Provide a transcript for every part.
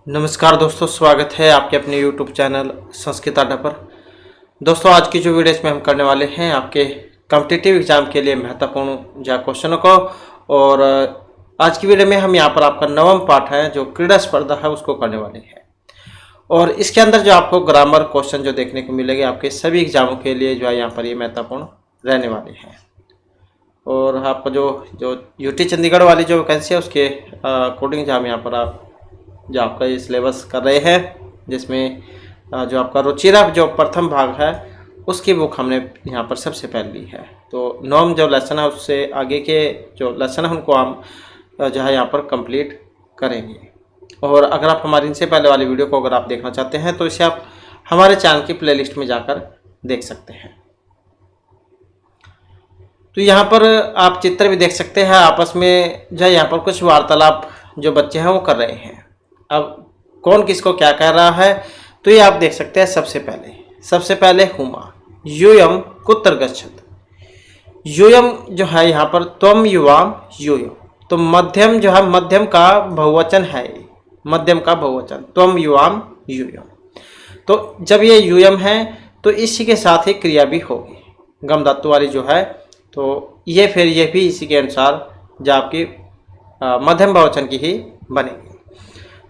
नमस्कार दोस्तों, स्वागत है आपके अपने YouTube चैनल संस्कृत अड्डा पर। दोस्तों, आज की जो वीडियो इसमें हम करने वाले हैं आपके कॉम्पिटिटिव एग्जाम के लिए महत्वपूर्ण जो क्वेश्चनों को। और आज की वीडियो में हम यहाँ पर आपका नवम पाठ है जो क्रीड़ा स्पर्धा है उसको करने वाले हैं। और इसके अंदर जो आपको ग्रामर क्वेश्चन जो देखने को मिलेंगे आपके सभी एग्जामों के लिए जो है यहाँ पर ये महत्वपूर्ण रहने वाले हैं। और आपको जो यूटी चंडीगढ़ वाली जो वैकेंसी है उसके अकॉर्डिंग जो हम यहाँ पर आप जो आपका ये सिलेबस कर रहे हैं, जिसमें जो आपका रुचिरा जो प्रथम भाग है उसकी बुक हमने यहाँ पर सबसे पहले ली है। तो नॉर्म जो लेसन है उससे आगे के जो लेसन है उनको हम जो है यहाँ पर कंप्लीट करेंगे। और अगर आप हमारी इनसे पहले वाली वीडियो को अगर आप देखना चाहते हैं तो इसे आप हमारे चैनल की प्लेलिस्ट में जाकर देख सकते हैं। तो यहाँ पर आप चित्र भी देख सकते हैं, आपस में जो है यहाँ पर कुछ वार्तालाप जो बच्चे हैं वो कर रहे हैं। अब कौन किसको क्या कह रहा है तो ये आप देख सकते हैं। सबसे पहले हुमा यूयम कुत्र गच्छत। यूयम जो है यहाँ पर त्वम युवाम यूयम, तो मध्यम जो है मध्यम का बहुवचन है, मध्यम का बहुवचन त्वम युवाम यूयम। तो जब ये यूयम है तो इसी के साथ ही क्रिया भी होगी गम धातु वाली जो है, तो ये फिर ये भी इसी के अनुसार जो आपकी मध्यम बहुवचन की ही बनेगी।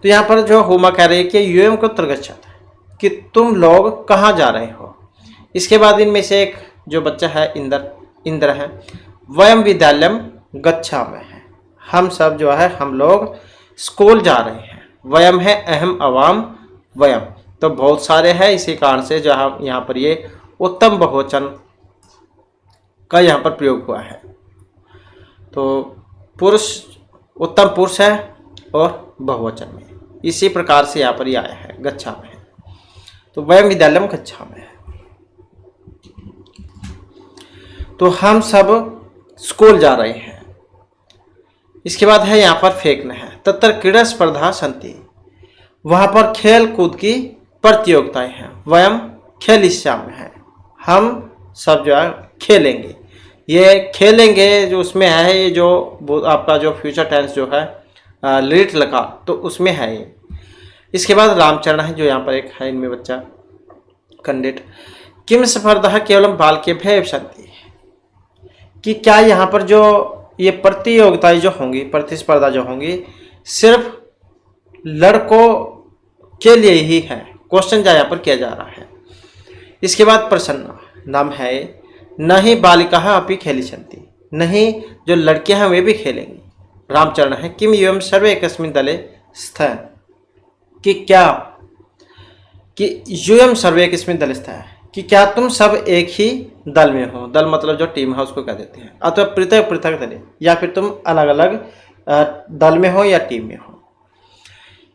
तो यहाँ पर जो हुमा कह रही है कि यूयम को गच्छत, कि तुम लोग कहाँ जा रहे हो। इसके बाद इनमें से एक जो बच्चा है इंद्र है, वयम विद्यालयम गच्छामः है, हम सब जो है हम लोग स्कूल जा रहे हैं। वयम है अहम अवाम वयम, तो बहुत सारे हैं, इसी कारण से जो हम यहाँ पर ये उत्तम बहुवचन का यहाँ पर प्रयोग हुआ है। तो पुरुष उत्तम पुरुष है और बहुवचन में, इसी प्रकार से यहाँ पर ये आया है गच्छामः है। तो वयम विद्यालयम गच्छामः है, तो हम सब स्कूल जा रहे हैं। इसके बाद है यहाँ पर फेंकना है, तत्र क्रीड़ा स्पर्धा सन्ति, वहाँ पर खेल कूद की प्रतियोगिताएं हैं। वयम खेलिष्यामः है, हम सब जो है खेलेंगे। ये खेलेंगे जो उसमें है, ये जो आपका जो फ्यूचर टेंस जो है लिट लगा तो उसमें है ये। इसके बाद रामचरण है जो यहाँ पर एक है इनमें बच्चा कैंडिडेट, किम स्पर्धा केवलम बालकेभ्यः एव सन्ति, कि क्या यहाँ पर जो ये प्रतियोगिताएं जो होंगी, प्रतिस्पर्धा जो होंगी सिर्फ लड़कों के लिए ही है। क्वेश्चन जो यहाँ पर किया जा रहा है। इसके बाद प्रसन्ना नाम है, नहीं बालिकाः अपि खेलिष्यन्ति, नहीं जो लड़कियां हैं वे भी खेलेंगी। रामचरण है, किम यूयम सर्वे एकस्मिन् दले स्तः, कि क्या कि यूयम सर्वे एकस्मिन् दले स्तः, कि क्या तुम सब एक ही दल में हो। दल मतलब जो टीम है उसको कह देते हैं। अथवा पृथक पृथक दले, या फिर तुम अलग अलग दल में हो या टीम में हो।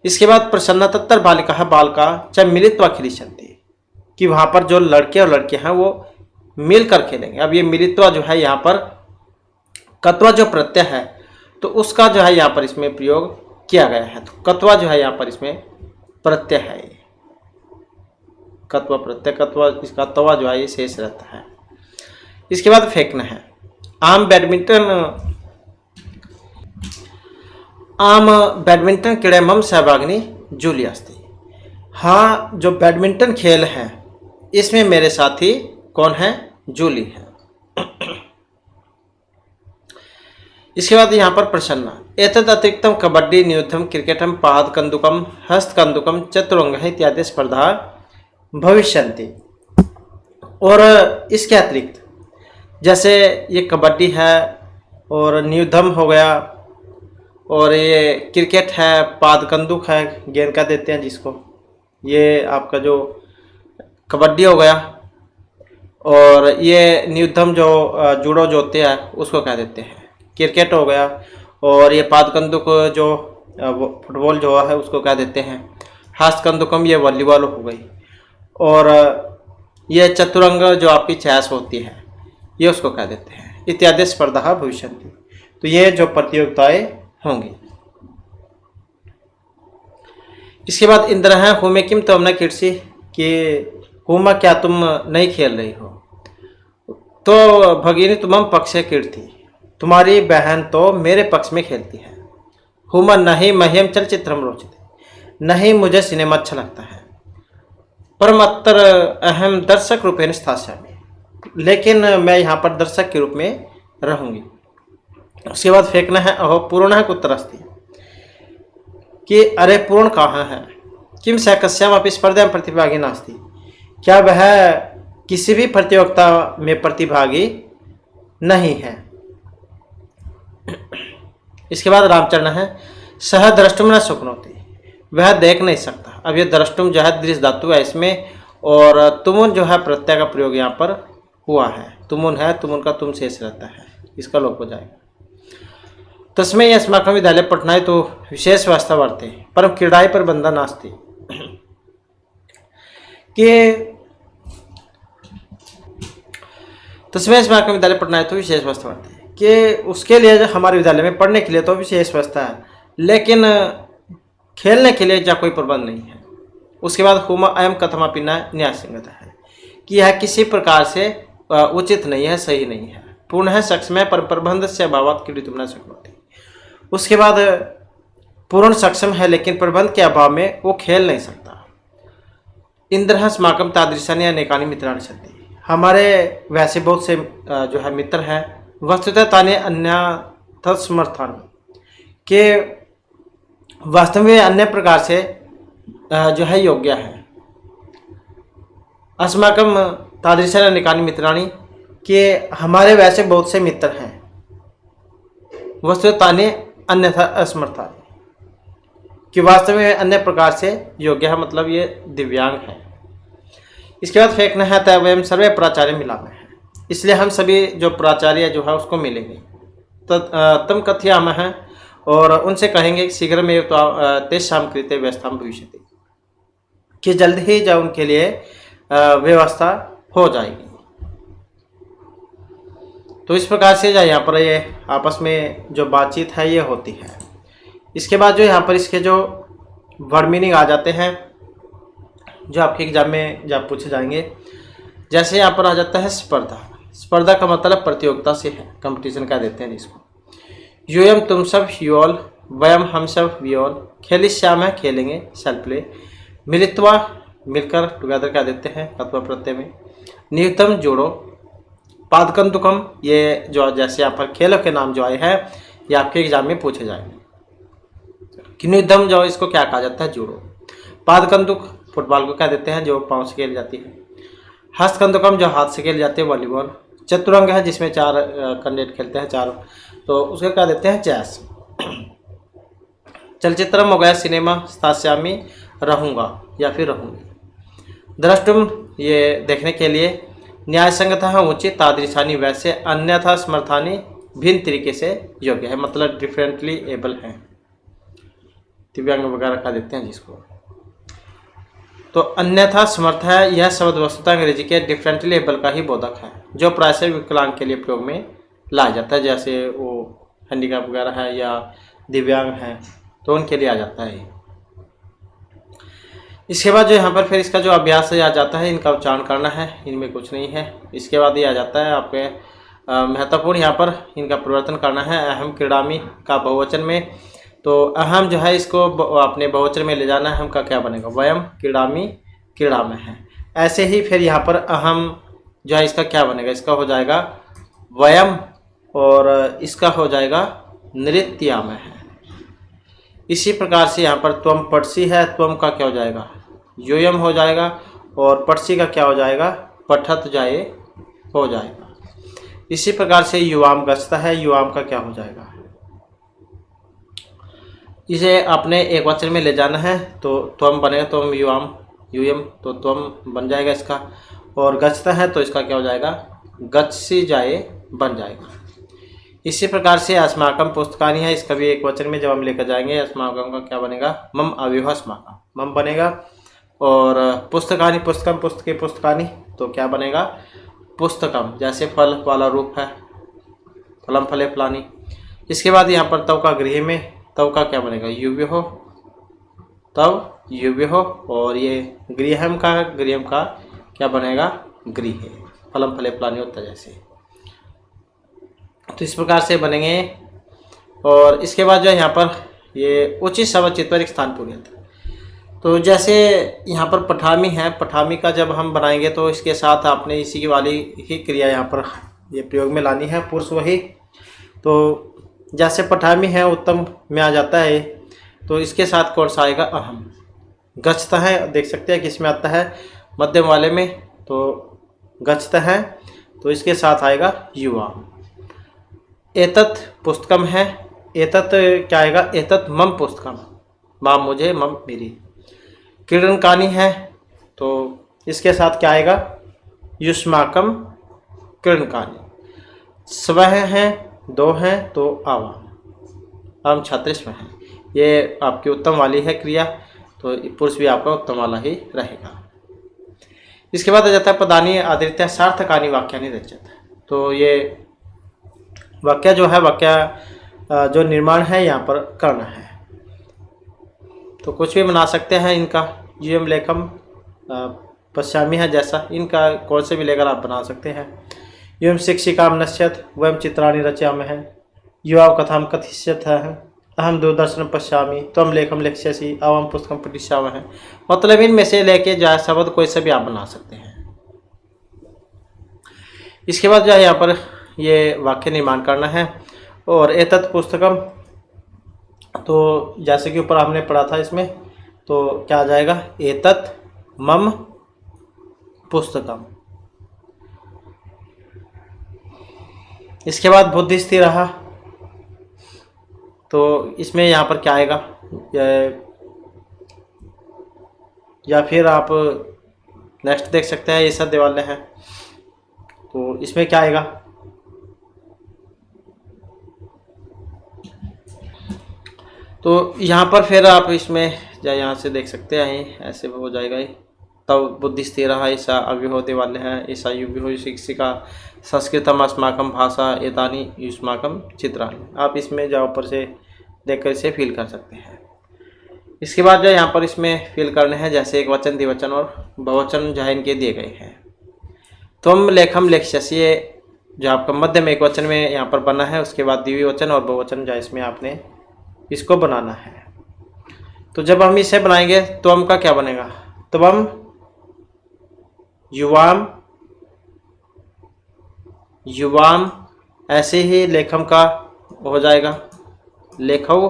इसके बाद प्रसन्ना तत्र बालिकाः बालका च मिलित्वा खेलिष्यन्ति, कि वहाँ पर जो लड़के और लड़कियां हैं वो मिलकर खेलेंगे। अब ये मिलित्वा जो है यहाँ पर कत्वा जो प्रत्यय है तो उसका जो है यहाँ पर इसमें प्रयोग किया गया है। तो कत्वा जो है यहाँ पर इसमें प्रत्यय है, कत्वा प्रत्यय, कत्वा इसका तवा जो है ये शेष रहता है। इसके बाद फेंकना है, आम बैडमिंटन क्रीड़ा मम सहभागिनी जूली अस्ति, हाँ जो बैडमिंटन खेल है इसमें मेरे साथी कौन है, जूली है। इसके बाद यहाँ पर प्रसन्ना, एतद अतिरिक्तम कबड्डी न्यूद्धम क्रिकेटम पाद कंदुकम हस्त कंदुकम चतुरंग इत्यादि स्पर्धा भविष्यन्ति। और इसके अतिरिक्त जैसे ये कबड्डी है और न्यूद्धम हो गया और ये क्रिकेट है, पाद कंदुक है गेंद का देते हैं जिसको, ये आपका जो कबड्डी हो गया, और ये न्यूद्धम जो जूडो जो होते हैं उसको कह देते हैं क्रिकेट हो गया, और ये पाद कंदुक जो फुटबॉल जो है उसको कह देते हैं हस्त कंदुकम, ये वॉलीबॉल हो गई, और ये चतुरंग जो आपकी चेस होती है ये उसको कह देते हैं। इत्यादि स्पर्धा भविष्यन्ति, तो ये जो प्रतियोगिताएं होंगी। इसके बाद इंद्र है, हुमे किम त्वम न क्रीडसि, कि हुमा क्या तुम नहीं खेल रही हो। तो भगिनी तुमम पक्षे क्रीडति, तुम्हारी बहन तो मेरे पक्ष में खेलती है। हुमा नहीं मह्यम चलचित्रम रोचते, नहीं मुझे सिनेमा अच्छा लगता है, परमत्र अहम दर्शक रूपेण स्थास्यामि, लेकिन मैं यहाँ पर दर्शक के रूप में रहूंगी। उसके बाद फेंकना है अहो पूर्ण कुत्रस्ति, कि अरे पूर्ण कहाँ है। किम स कस्यामपि स्पर्धायां प्रतिभागी नास्ति, क्या वह किसी भी प्रतियोगिता में प्रतिभागी नहीं है। इसके बाद रामचरण है सह द्रष्टुम न शक्नोति, वह देख नहीं सकता। अब ये द्रष्टुम जो है दृश्य धातु है इसमें, और तुमुन जो है प्रत्यय का प्रयोग यहाँ पर हुआ है। तुमुन है, तुमुन का तुम शेष रहता है, इसका लोप हो जाएगा। तस्मै अस्माकं विद्यालये पठनाय तो विशेष व्यवस्था वर्ते परम क्रीडाय प्रबंधन नास्ति, कि तस्मै अस्माकं विद्यालये पठनाय तो विशेष व्यवस्था वर्ते, कि उसके लिए हमारे विद्यालय में पढ़ने के लिए तो विशेष व्यवस्था है, लेकिन खेलने के लिए कोई प्रबंध नहीं है। उसके बाद हुमा अयम कथमापि न न्यायसंगत है, कि यह किसी प्रकार से उचित नहीं है, सही नहीं है। पूर्ण है सक्षम है पर प्रबंध से अभावात क्रीडितुम न शक्नोति, उसके बाद पूर्ण सक्षम है लेकिन प्रबंध के अभाव में वो खेल नहीं सकता। इंद्र अस्माकं तादृशानि अनेकानि मित्राणि सन्ति, हमारे वैसे बहुत से जो है मित्र हैं। वस्तुतः तानि अन्यथा समर्थानि, के वास्तव में अन्य प्रकार से जो है योग्य है। अस्माकं तादृशानि अनेकानि मित्राणि, के हमारे वैसे बहुत से मित्र हैं। वस्तुतः तानि अन्यथा असमर्थानि, कि वास्तव में अन्य प्रकार से योग्य है, मतलब ये दिव्यांग है। इसके बाद फेंकना है तय वयम सर्वे प्राचार्य मिलामे है, इसलिए हम सभी जो प्राचार्य जो है उसको मिलेंगे। तो तम कथयामः है, और उनसे कहेंगे शीघ्र में तो तेषां कृते व्यवस्था भविष्यति, कि जल्द ही जो उनके लिए व्यवस्था हो जाएगी। तो इस प्रकार से जो यहाँ पर ये आपस में जो बातचीत है ये होती है। इसके बाद जो यहाँ पर इसके जो वर्ड मीनिंग आ जाते हैं, जो आपके एग्जाम में जब पूछे जाएंगे। जैसे यहाँ पर आ जाता है स्पर्धा, स्पर्धा का मतलब प्रतियोगिता से है, कंपटीशन कह देते हैं जिसको। यूयम तुम सब यूऑल, वयम हम सब वी ऑल, खेलिष्याम है खेलेंगे, सेल्फ प्ले। मिलित्वा मिलकर, टुगेदर कह देते हैं तत्व प्रत्यय में। नियुक्तम जोड़ो, पादकंदुकम, ये जो जैसे यहाँ पर खेलों के नाम जो आए हैं ये आपके एग्जाम में पूछे जाएंगे। कि नियुक्तम जो इसको क्या कहा जाता है, जोड़ो। पादकंदुक फुटबॉल को कह देते हैं जो पाँव से खेली जाती है। हस्तकंदुकम जो हाथ से खेली जाती है, वॉलीबॉल। चतुरंग है जिसमें 4 कैंडिडेट खेलते हैं, 4, तो उसको कह देते हैं चेस। चलचित्रम हो गया सिनेमा, स्थास्यामी रहूँगा या फिर रहूँगी। द्रष्टुम ये देखने के लिए, न्याय संगत है उचित, तादृशानी वैसे, अन्यथा समर्थानी भिन्न तरीके से योग्य है, मतलब डिफरेंटली एबल है, दिव्यांग वगैरह कह देते हैं जिसको। तो अन्यथा समर्थ है, यह शब्द वस्तुतः अंग्रेजी के डिफरेंटली एबल का ही बोधक है, जो प्रायः विकलांग के लिए प्रयोग में लाया जाता है। जैसे वो हैंडीकैप वगैरह है या दिव्यांग हैं तो उनके लिए आ जाता है। इसके बाद जो यहाँ पर फिर इसका जो अभ्यास है आ जाता है, इनका उच्चारण करना है, इनमें कुछ नहीं है। इसके बाद ये आ जाता है आपके महत्वपूर्ण, यहाँ पर इनका परिवर्तन करना है। अहम क्रीडामी का बहुवचन में, तो अहम जो है इसको अपने बहुवचन में ले जाना है। हम का क्या बनेगा, वयम क्रीडामी, क्रीड़ा में है। ऐसे ही फिर यहाँ पर अहम जो है इसका क्या बनेगा, इसका हो जाएगा वयम, और इसका हो जाएगा नृत्या में है। इसी प्रकार से यहाँ पर त्वम पटसी है, त्वम का क्या हो जाएगा, योयम हो जाएगा, और पटसी का क्या हो जाएगा, पठत जाए हो जाएगा। इसी प्रकार से युवाम गच्छता है, युवाम का क्या हो जाएगा, इसे आपने एक वचन में ले जाना है, तो त्वम बनेगा, त्वम युवाम, यूयम, तो त्वम बन जाएगा इसका। और गच्छता है तो इसका क्या हो जाएगा, गच्छी जाए बन जाएगा। इसी प्रकार से अस्माकम पुस्तकानी है, इसका भी एक वचन में जब हम लेकर जाएंगे, अस्माकम का क्या बनेगा, मम अव्यूह अस्माकम, मम बनेगा। और पुस्तकानी, पुस्तकम, पुस्तके, पुस्तकानी, तो क्या बनेगा, पुस्तकम, जैसे फल वाला रूप है, फलम फले फलानी। इसके बाद यहाँ पर तव का गृह में, तव का क्या बनेगा, युव्योह, तव युव्योह, और ये गृहम का क्या बनेगा, गृह, फलम फले फलानी होता है जैसे। तो इस प्रकार से बनेंगे। और इसके बाद जो है यहाँ पर ये उचित शब्द चित्त पर एक स्थान पूर्यत, तो जैसे यहाँ पर पठामी है, पठामी का जब हम बनाएंगे तो इसके साथ आपने इसी की वाली ही क्रिया यहाँ पर ये प्रयोग में लानी है, पुरुष वही। तो जैसे पठामी है उत्तम में आ जाता है, तो इसके साथ कौन सा आएगा? अहम। गच्छता है, देख सकते हैं किस में आता है? मध्यम वाले में। तो गच्छता है, तो इसके साथ आएगा युवा। एतत् पुस्तकम है, एतत् क्या आएगा? एतत् मम पुस्तकम, माम मुझे, मम मेरी। क्रीडनकानी है, तो इसके साथ क्या आएगा? युष्माकम क्रीडनकानी। स्वह है, दो हैं, तो आवाम, हम छात्रिस्व हैं। ये आपकी उत्तम वाली है क्रिया, तो पुरुष भी आपका उत्तम वाला ही रहेगा। इसके बाद आ जाता है पदानी आदृत्य सार्थकानी वाक्यानि रचित। तो ये वाक्य जो है, वाक्य जो निर्माण है यहाँ पर करना है। तो कुछ भी बना सकते हैं इनका। यूयम लेखम पश्यामी है जैसा, इनका कौन से भी लेकर आप बना सकते हैं। यूयम शिक्षिकाम नश्यत वयम चित्राणि रचयामः, युवाव कथाम कथिष्यतः, अहम दूरदर्शन पश्यामी त्वम लेखम लिख्यसि, अवम पुस्तकम पठिष्यामः। मतलब इनमें से लेके जाए शब्द कोई से भी आप बना सकते हैं। इसके बाद जो है यहाँ पर ये वाक्य निर्माण करना है। और एतत् पुस्तकम, तो जैसे कि ऊपर हमने पढ़ा था इसमें, तो क्या आ जाएगा? एतत् मम पुस्तकम। इसके बाद बुद्धि स्थिर रहा, तो इसमें यहाँ पर क्या आएगा? या फिर आप नेक्स्ट देख सकते हैं, ये सब देवालय है, तो इसमें क्या आएगा? तो यहाँ पर फिर आप इसमें यहाँ से देख सकते हैं, ऐसे हो जाएगा ये। तब बुद्धि स्थिर रहा, ऐसा अव्यूह देवालय है, ऐसा युव्यूह शिक्षिका, संस्कृतम अस्माकम भाषा, एतानी युष्माकम चित्राणि। आप इसमें जो ऊपर से देखकर इसे फिल कर सकते हैं। इसके बाद जो यहाँ पर इसमें फिल करने हैं, जैसे एक वचन, द्विवचन और बहुवचन जो है इनके दिए गए हैं। तुम लेखम लिख्यसि, ये जो आपका मध्य में एक वचन में यहाँ पर बना है, उसके बाद द्विवचन और बहुवचन जो इसमें आपने इसको बनाना है। तो जब हम इसे बनाएंगे तो हम का क्या बनेगा? त्वम युवाम, युवाम, ऐसे ही लेखम का हो जाएगा लेखव,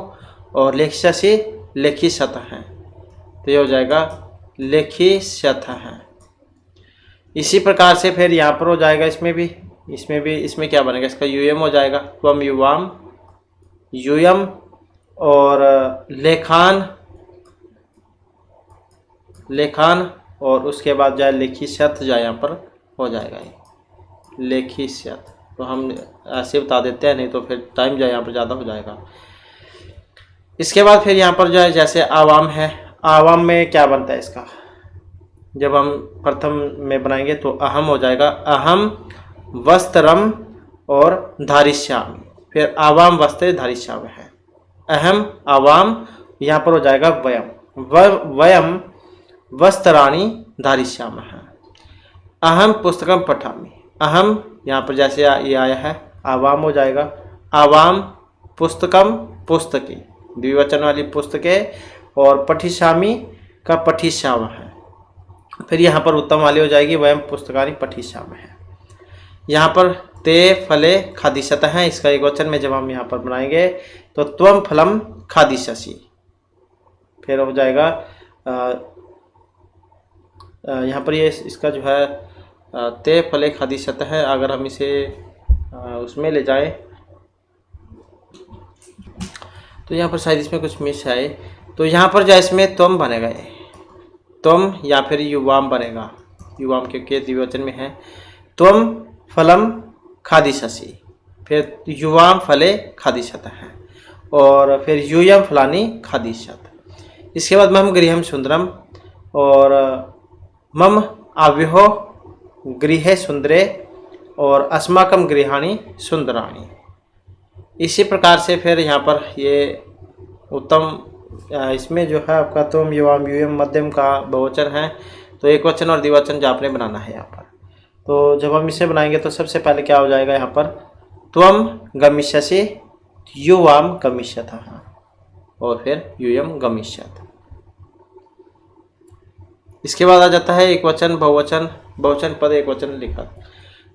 और लेख्यसि लेखी सत है, तो ये हो जाएगा लेखी सत है। इसी प्रकार से फिर यहाँ पर हो जाएगा, इसमें क्या बनेगा? इसका यूएम हो जाएगा, त्वम युवाम, यूयम, और लेखान, लेखान, और उसके बाद जाए लेखी सत जाए यहाँ पर हो जाएगा ये लेखी सत। तो हम ऐसे बता देते हैं, नहीं तो फिर टाइम जो है यहाँ पर ज़्यादा हो जाएगा। इसके बाद फिर यहाँ पर जो है जैसे आवाम है, आवाम में क्या बनता है इसका? जब हम प्रथम में बनाएंगे तो अहम हो जाएगा, अहम वस्त्रम और धारिष्यामि। फिर आवाम वस्त्र धारिष्यामि है, अहम आवाम, यहाँ पर हो जाएगा वयम, वयम वस्त्राणि धारिष्यामः। अहम पुस्तकम पठामि, अहम यहाँ पर जैसे ये आया है, आवाम हो जाएगा, आवाम पुस्तकम पुस्तकी, द्विवचन वाली पुस्तकें, और पठिष्यामि का पठिष्यामः है। फिर यहाँ पर उत्तम वाली हो जाएगी, वयम पुस्तकानि पठिष्यामः। यहाँ पर ते फले खादिष्यतः हैं, इसका एक वचन में जब हम यहाँ पर बनाएंगे तो त्वम फलम खादिष्यसि। फिर हो जाएगा यहाँ पर ये इसका जो है ते फले खादिष्यतः है। अगर हम इसे उसमें ले जाएं तो यहाँ पर शायद इसमें कुछ मिस है, तो यहाँ पर जो इसमें त्वम बनेगा, त्वम या फिर युवाम बनेगा, युवाम क्योंकि द्विवचन में है। त्वम फलम खादिष्यसि, फिर युवाम फले खादिष्यतः है, और फिर यूयम फलानी खादिष्यत। इसके बाद मम गृहम सुंदरम, और मम आव्यूहो गृहे सुंदरे, और अस्माकम गृहाणि सुंदराणि। इसी प्रकार से फिर यहाँ पर ये उत्तम, इसमें जो है आपका तुम युवाम यूयम मध्यम का बहुवचन है, तो एक वचन और द्विवचन जो आपने बनाना है यहाँ पर। तो जब हम इसे बनाएंगे तो सबसे पहले क्या हो जाएगा यहाँ पर? त्वम गमिष्यसि युवाम गमिष्यतः, और फिर यूयम गमिष्यत। इसके बाद आ जाता है एक वचन, बहुवचन, बहुवचन पद, एक वचन लिखा।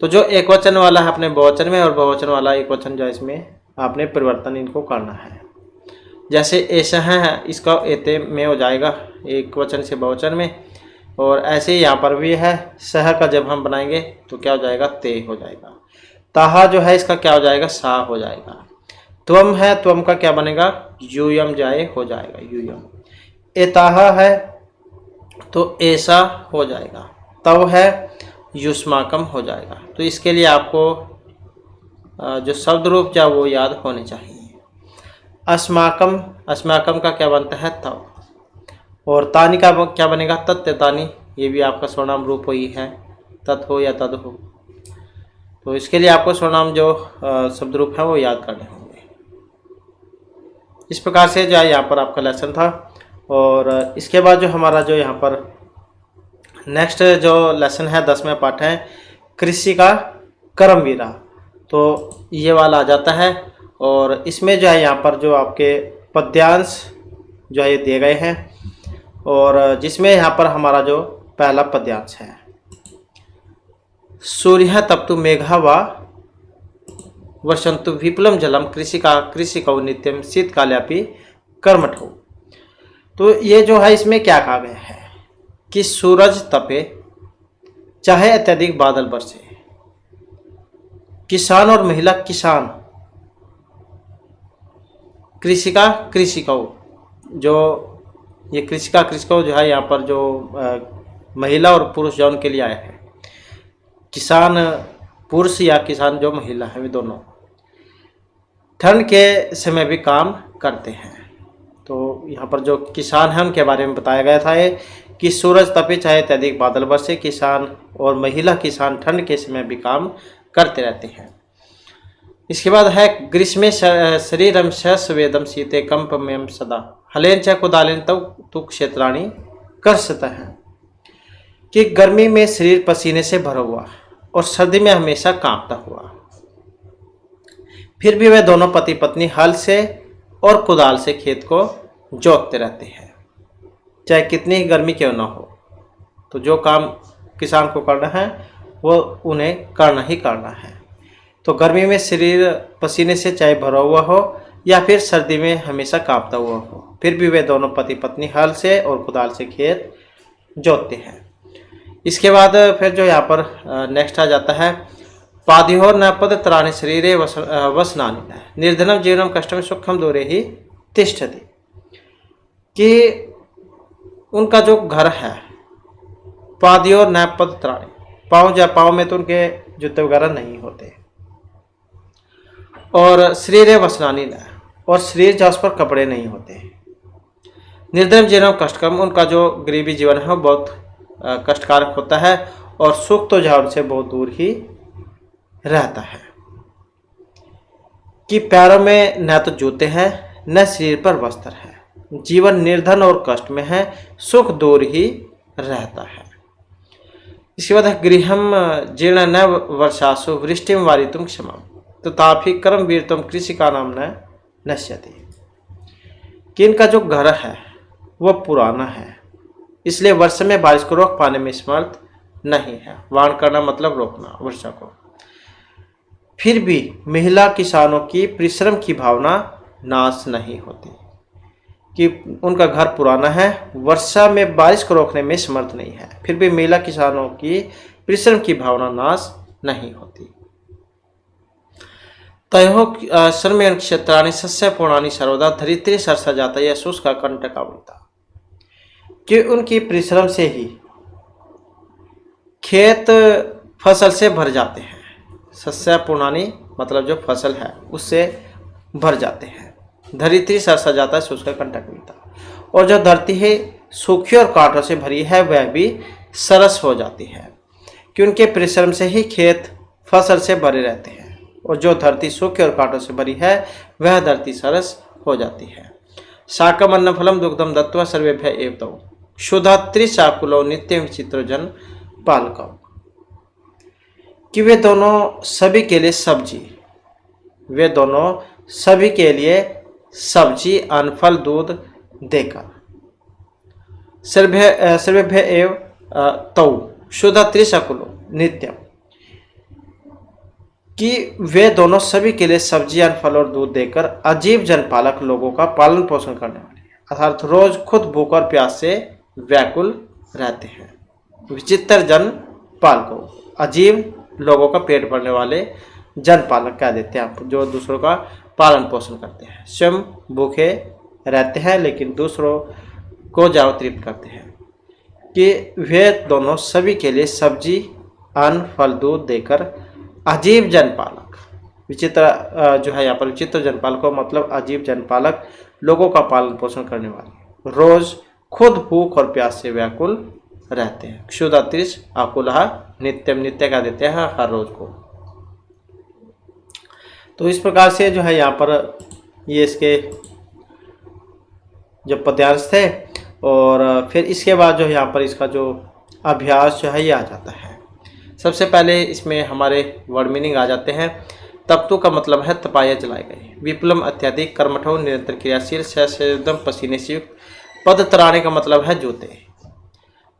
तो जो एक वचन वाला है अपने बहुवचन में और बहुवचन वाला एक वचन जो है इसमें आपने परिवर्तन इनको करना है। जैसे ऐसा है इसका एते में हो जाएगा एक वचन से बहुवचन में, और ऐसे ही यहाँ पर भी है सह का जब हम बनाएंगे तो क्या हो जाएगा ते हो जाएगा। ताहा जो है इसका क्या हो जाएगा सा हो जाएगा। त्वम है त्वम का क्या बनेगा यूयम जाए हो जाएगा यूयम। एताहा है तो ऐसा हो जाएगा। तव है युष्माकम हो जाएगा। तो इसके लिए आपको जो शब्द रूप या वो याद होने चाहिए। अस्माकम, अस्माकम का क्या बनता है तव, और तानी का क्या बनेगा तत्व तानी, ये भी आपका सर्वनाम रूप ही है, तत् हो या तद हो। तो इसके लिए आपको सर्वनाम जो शब्द रूप है वो याद करने होंगे। इस प्रकार से जो है यहाँ पर आपका लेसन था। और इसके बाद जो हमारा जो यहाँ पर नेक्स्ट जो लेसन है 10वें पाठ है कृषि का कर्मवीरा। तो ये वाला आ जाता है, और इसमें जो है यहाँ पर जो आपके पद्यांश जो है ये दिए गए हैं, और जिसमें यहाँ पर हमारा जो पहला पद्यांश है सूर्य तप्तु मेघा व वर्षंतु विपुलम जलम कृषि कौ नित्यम शीतकाल्यापि कर्मठो। तो ये जो है इसमें क्या कहा गया है कि सूरज तपे चाहे अत्यधिक बादल बरसे, किसान और महिला किसान, कृषिका जो ये कृषिका जो है यहाँ पर जो महिला और पुरुष जो उनके लिए आए हैं, किसान पुरुष या किसान जो महिला है वे दोनों ठंड के समय भी काम करते हैं। तो यहाँ पर जो किसान हैं उनके बारे में बताया गया था ये कि सूरज तपे चाहे अत्यधिक बादल बरसे, किसान और महिला किसान ठंड के समय भी काम करते रहते हैं। इसके बाद है ग्रीष्मे शरीरम स्वेदम शीते कंपमेम सदा हलेन च कुदालेन तु क्षेत्राणी कर्षत है, कि गर्मी में शरीर पसीने से भरा हुआ और सर्दी में हमेशा कांपता हुआ, फिर भी वे दोनों पति पत्नी हल से और कुदाल से खेत को जोतते रहते हैं, चाहे कितनी ही गर्मी क्यों ना हो। तो जो काम किसान को करना है वो उन्हें करना ही करना है। तो गर्मी में शरीर पसीने से चाहे भरा हुआ हो या फिर सर्दी में हमेशा कांपता हुआ हो, फिर भी वे दोनों पति पत्नी हल से और कुदाल से खेत जोतते हैं। इसके बाद फिर जो यहाँ पर नेक्स्ट आ जाता है पादिहोर न पद त्राणी शरीरे वसनानि निर्धनम जीवनम कष्टम सुखम दूरे ही तिष्ठति, कि उनका जो घर है पादियोर न पद त्राणी, पाँव में तो उनके जूते वगैरह नहीं होते, और शरीर वसनानी न, और शरीर जो उस पर कपड़े नहीं होते। निर्धन जीवन कष्टकम, उनका जो गरीबी जीवन है बहुत कष्टकारक होता है, और सुख तो जो उनसे बहुत दूर ही रहता है। कि पैरों में न तो जूते हैं न शरीर पर वस्त्र है, जीवन निर्धन और कष्ट में है, सुख दूर ही रहता है। इसके बाद गृहम जीर्ण न वर्षासु वृष्टिम वारितुम क्षमम तथापि कर्म वीरतम कृषि का नाम न नश्यति, कि इनका जो घर है वह पुराना है, इसलिए वर्ष में बारिश को रोक पाने में समर्थ नहीं है। वाण करना मतलब रोकना वर्षा को। फिर भी महिला किसानों की परिश्रम की भावना नाश नहीं होती, कि उनका घर पुराना है, वर्षा में बारिश को रोकने में समर्थ नहीं है, फिर भी महिला किसानों की परिश्रम की भावना नाश नहीं होती। तयोः श्रमेण क्षेत्राणि सस्य पूर्णानि सर्वदा धरित्री सरसा जाता यह शुष्क कंटक आवृता, कि उनकी परिश्रम से ही खेत फसल से भर जाते हैं। सस्य पूर्णानि मतलब जो फसल है उससे भर जाते हैं। धरित्री सरसा जाता है शुष्क कंटक मिलता, और जो धरती है सूखी और कांटों से भरी है वह भी सरस हो जाती है, कि उनके परिश्रम से ही खेत फसल से भरे रहते हैं, और जो धरती सूखी और कांटों से भरी है वह धरती सरस हो जाती है। शाकम अन्न फलम दुग्धम दत्वा सर्वेभ्य एव तौ शुद्धा त्रिशाकुलो नित्य विचित्र जन पालकौ, कि वे दोनों सभी के लिए सब्जी, वे दोनों सभी के लिए सब्जी अन्न फल दूध देकर सर्वेभ्य एव तौ शुद्ध त्रिशकुलो नित्यम, कि वे दोनों सभी के लिए सब्जियां, फल और दूध देकर अजीब जनपालक लोगों का पालन पोषण करने वाले हैं, अर्थात रोज खुद भूख और प्यास से व्याकुल रहते हैं। विचित्र जन पालकों, अजीब लोगों का पेट भरने वाले जन पालक कह देते हैं आप, जो दूसरों का पालन पोषण करते हैं, स्वयं भूखे रहते हैं लेकिन दूसरों को जाओ तृप्त करते हैं, कि वे दोनों सभी के लिए सब्जी, अन्न, फल, दूध देकर अजीब जनपालक, विचित्र जो है यहाँ पर विचित्र जनपालकों मतलब अजीब जनपालक लोगों का पालन पोषण करने वाले, रोज खुद भूख और प्यास से व्याकुल रहते हैं। क्षुधात्रिश आकुलः नित्यम, नित्य का देते हैं हर रोज को। तो इस प्रकार से जो है यहाँ पर ये इसके जो पद्यांश थे, और फिर इसके बाद जो यहाँ पर इसका जो अभ्यास जो है ये आ जाता है। सबसे पहले इसमें हमारे वर्ड मीनिंग आ जाते हैं। तप्तु का मतलब है तपाए जलाए गए, विप्लम अत्यधिक, कर्मठो निरंतर क्रियाशील, सदम पसीने से युक्त, पद तराने का मतलब है जूते,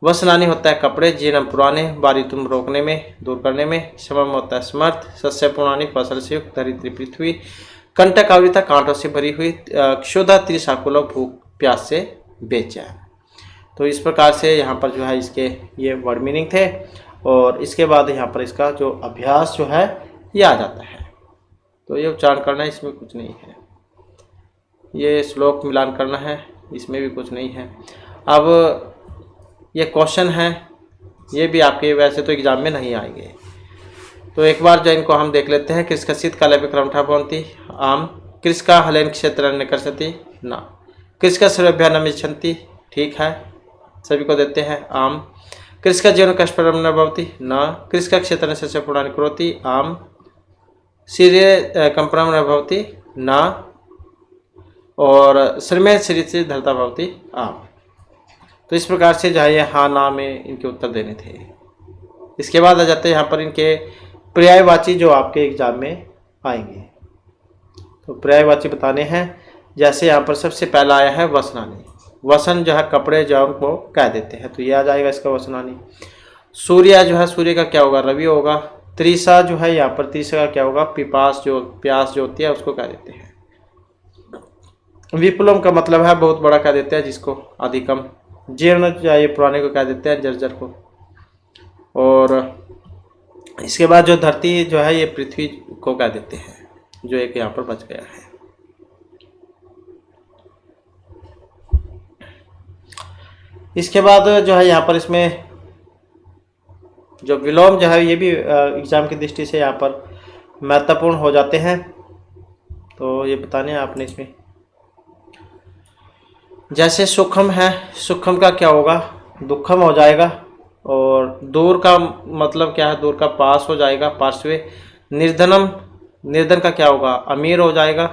वसनानी होता है कपड़े, जीनम पुराने, बारी तुम रोकने में, दूर करने में, समम होता है समर्थ, सस्य पुरानी फसल से युक्त, धरित्री पृथ्वी, कंटक आवृता कांटों से भरी हुई, क्षुधा त्रिशाकुल भूख प्यास से बेचैन। तो इस प्रकार से यहाँ पर जो है इसके ये वर्ड मीनिंग थे, और इसके बाद यहाँ पर इसका जो अभ्यास जो है ये आ जाता है। तो ये उच्चारण करना है, इसमें कुछ नहीं है, ये श्लोक मिलान करना है, इसमें भी कुछ नहीं है। अब ये क्वेश्चन है, ये भी आपके वैसे तो एग्जाम में नहीं आएंगे, तो एक बार जो इनको हम देख लेते हैं। कृष्कसित काले विक्रमठा भवन्ति आम, कृष्का हलेन क्षेत्र निकर्षति ना, कृष्का सर्वभ्या न मिच्छन्ति, ठीक है सभी को देते हैं आम। कृष्का जीवन कष्टप्रम न भवति न, कृष्का क्षेत्र से पुराण करोति आम, शीर्य कंपनम न भवति न, और श्रमेण शरीर से धरता भवति आम। तो इस प्रकार से जो है हाँ ना में इनके उत्तर देने थे। इसके बाद आ जाते हैं यहाँ पर इनके पर्यायवाची जो आपके एग्जाम में आएंगे। तो पर्यायवाची बताने हैं, जैसे यहाँ पर सबसे पहला आया है वसनानी, वसन जो है कपड़े जो उनको कह देते हैं, तो ये आ जाएगा इसका वसनानी। सूर्य जो है सूर्य का क्या होगा, रवि होगा। त्रिशा जो है यहाँ पर त्रिशा का क्या होगा, पिपास जो प्यास जो होती है उसको कह देते हैं। विपुलम का मतलब है बहुत बड़ा कह देते हैं जिसको, अधिकम। जीर्ण ये पुराने को कह देते हैं, जर्जर को। और इसके बाद जो धरती जो है ये पृथ्वी को कह देते हैं, जो एक यहाँ पर बच गया है। इसके बाद जो है यहाँ पर इसमें जो विलोम जो है ये भी एग्जाम की दृष्टि से यहाँ पर महत्वपूर्ण हो जाते हैं, तो ये बताने हैं आपने इसमें। जैसे सुखम है, सुखम का क्या होगा, दुखम हो जाएगा। और दूर का मतलब क्या है, दूर का पास हो जाएगा, पार्श्वे। निर्धनम, निर्धन का क्या होगा, अमीर हो जाएगा।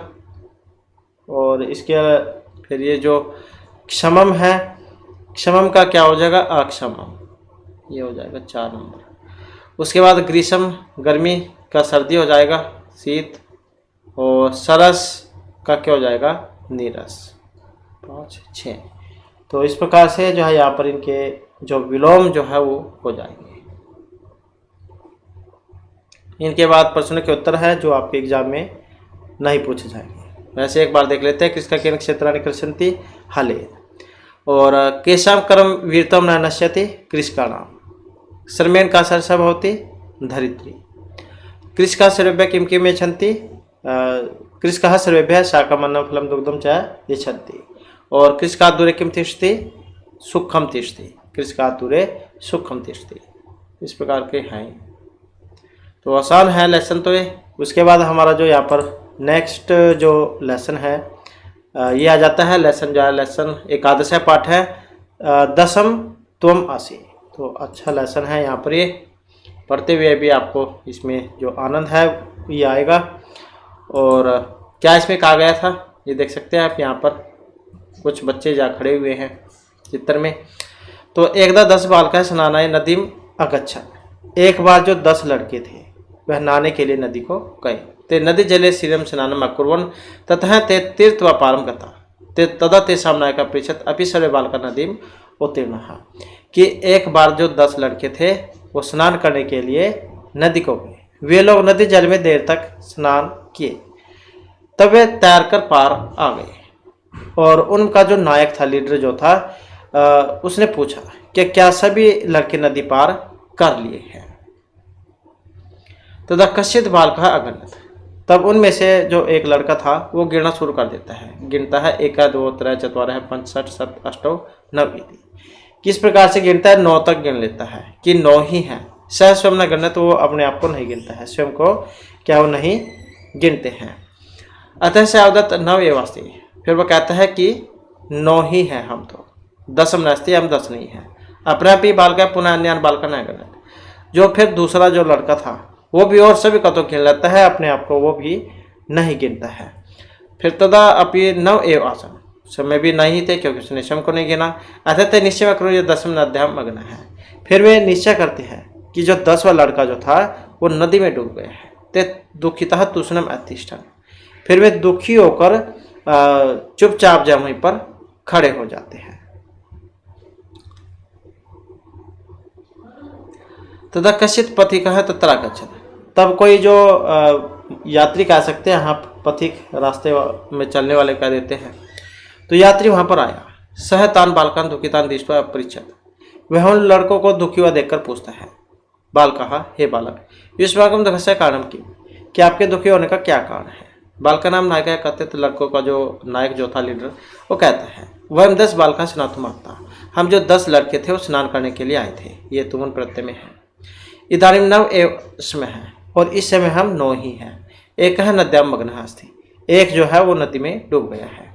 और इसके फिर ये जो क्षमम है, क्षमम का क्या हो जाएगा, अक्षमम, ये हो जाएगा 4 नंबर। उसके बाद ग्रीष्म, गर्मी का सर्दी हो जाएगा, शीत। और सरस का क्या हो जाएगा, नीरस, 5, 6। तो इस प्रकार से जो है यहाँ पर इनके जो विलोम जो है वो हो जाएंगे। इनके बाद प्रश्न के उत्तर है जो आपके एग्जाम में नहीं पूछे जाएंगे। वैसे एक बार देख लेते हैं। किसका केन क्षेत्राणि कृष्णति हले, और केशम कर्म वीरतम न नश्यति, कृष्का नाम। श्रमेण का सरसा भवति धरित्री। कृष्का सर्वेभ्यः किं किं यच्छन्ति, कृष्का सर्वेभ्यः शाकम् अन्नं फलं दुग्धं च यच्छन्ति। और कृष्का दूरे किं तिष्ठति, सुखम तिष्ठति। कृष्का दूरे सुखम तिष्ठति। इस प्रकार के हैं, तो आसान है लेसन तो ये। उसके बाद हमारा जो यहाँ पर नेक्स्ट जो लेसन है ये आ जाता है। लेसन जो है लेसन एकादश पाठ है, दशम त्वम आसी। तो अच्छा लेसन है, यहाँ पर ये पढ़ते हुए भी आपको इसमें जो आनंद है ये आएगा। और क्या इसमें कहा गया था ये देख सकते हैं आप, यहाँ पर कुछ बच्चे जा खड़े हुए हैं चित्र में। तो एकदा 10 बालकाः स्नानाय नदीम अगच्छन्। एक बार जो 10 लड़के थे वह नहाने के लिए नदी को गए। ते नदी जले शिरम स्नानम अकुर्वन् ततः ते तीर्थव्यापारं गता ते तदा तेषां नायकः पृच्छत् अपि सर्वे बालकाः नदीम् उत्तीर्ण है। कि एक बार जो 10 लड़के थे वो स्नान करने के लिए नदी को गए। वे लोग नदी जल में देर तक स्नान किए, तब वे तैर कर पार आ गए। और उनका जो नायक था, लीडर जो था, उसने पूछा कि क्या सभी लड़के नदी पार कर लिए हैं। तदा कश्चित बालकः अगणयत्। तब उनमें से जो एक लड़का था वो गिनना शुरू कर देता है, गिनता है 1 2 3 4 5 6 7 8 9 इति। किस प्रकार से गिनता है? 9 तक गिन लेता है कि 9 ही है। सह स्वयं न गिनना, तो वो अपने आप को नहीं गिनता है, स्वयं को क्या वो नहीं गिनते हैं। अतः से अवदत्त 9 एव अस्ति। फिर वो कहता है कि 9 ही है हम, तो 10 नास्ति, हम 10 नहीं है। अपना भी बालका पुनः अन्य बालका न गिनत। जो फिर दूसरा जो लड़का था वो भी और सभी का तो गिन लेता है, अपने आप को वो भी नहीं गिनता है। फिर तदा अपि 9 एव आसन। समय भी नहीं थे क्योंकि उसने स्वयं को नहीं गिना। अतः निश्चय करो ये 10वें अध्याय मग्न है। फिर वे निश्चय करते हैं कि जो 10वां लड़का जो था वो नदी में डूब गया है। ते दुखितः तूष्णम अतिष्ठन्। फिर वे दुखी होकर चुपचाप जमीन पर खड़े हो जाते हैं। तदा कश्चित् पथिकः तत्र गच्छति। तब कोई जो यात्री कह सकते हैं, यहाँ पथिक रास्ते में चलने वाले कह देते हैं, तो यात्री वहां पर आया। सह तान बालकान दुखितान दृष्ट्वा अपृच्छत्। वह उन लड़कों को दुखी हुआ देखकर पूछता है, बालकः, हे बालक, युष्माकं दुःखस्य कारणं किं? कि आपके दुखी होने का क्या कारण है? बालका नाम नायक कहते, तो लड़कों का जो नायक जो था, लीडर, वो कहता है, वह 10 बालका स्नातुम आत्ता। हम जो 10 लड़के थे वो स्नान करने के लिए आए थे। ये तुमन प्रत्यय में है। इदानीं 9 एव समय है, और इस समय हम 9 ही हैं। एक है नद्याम मग्नः अस्ति। एक जो है वो नदी में डूब गया है।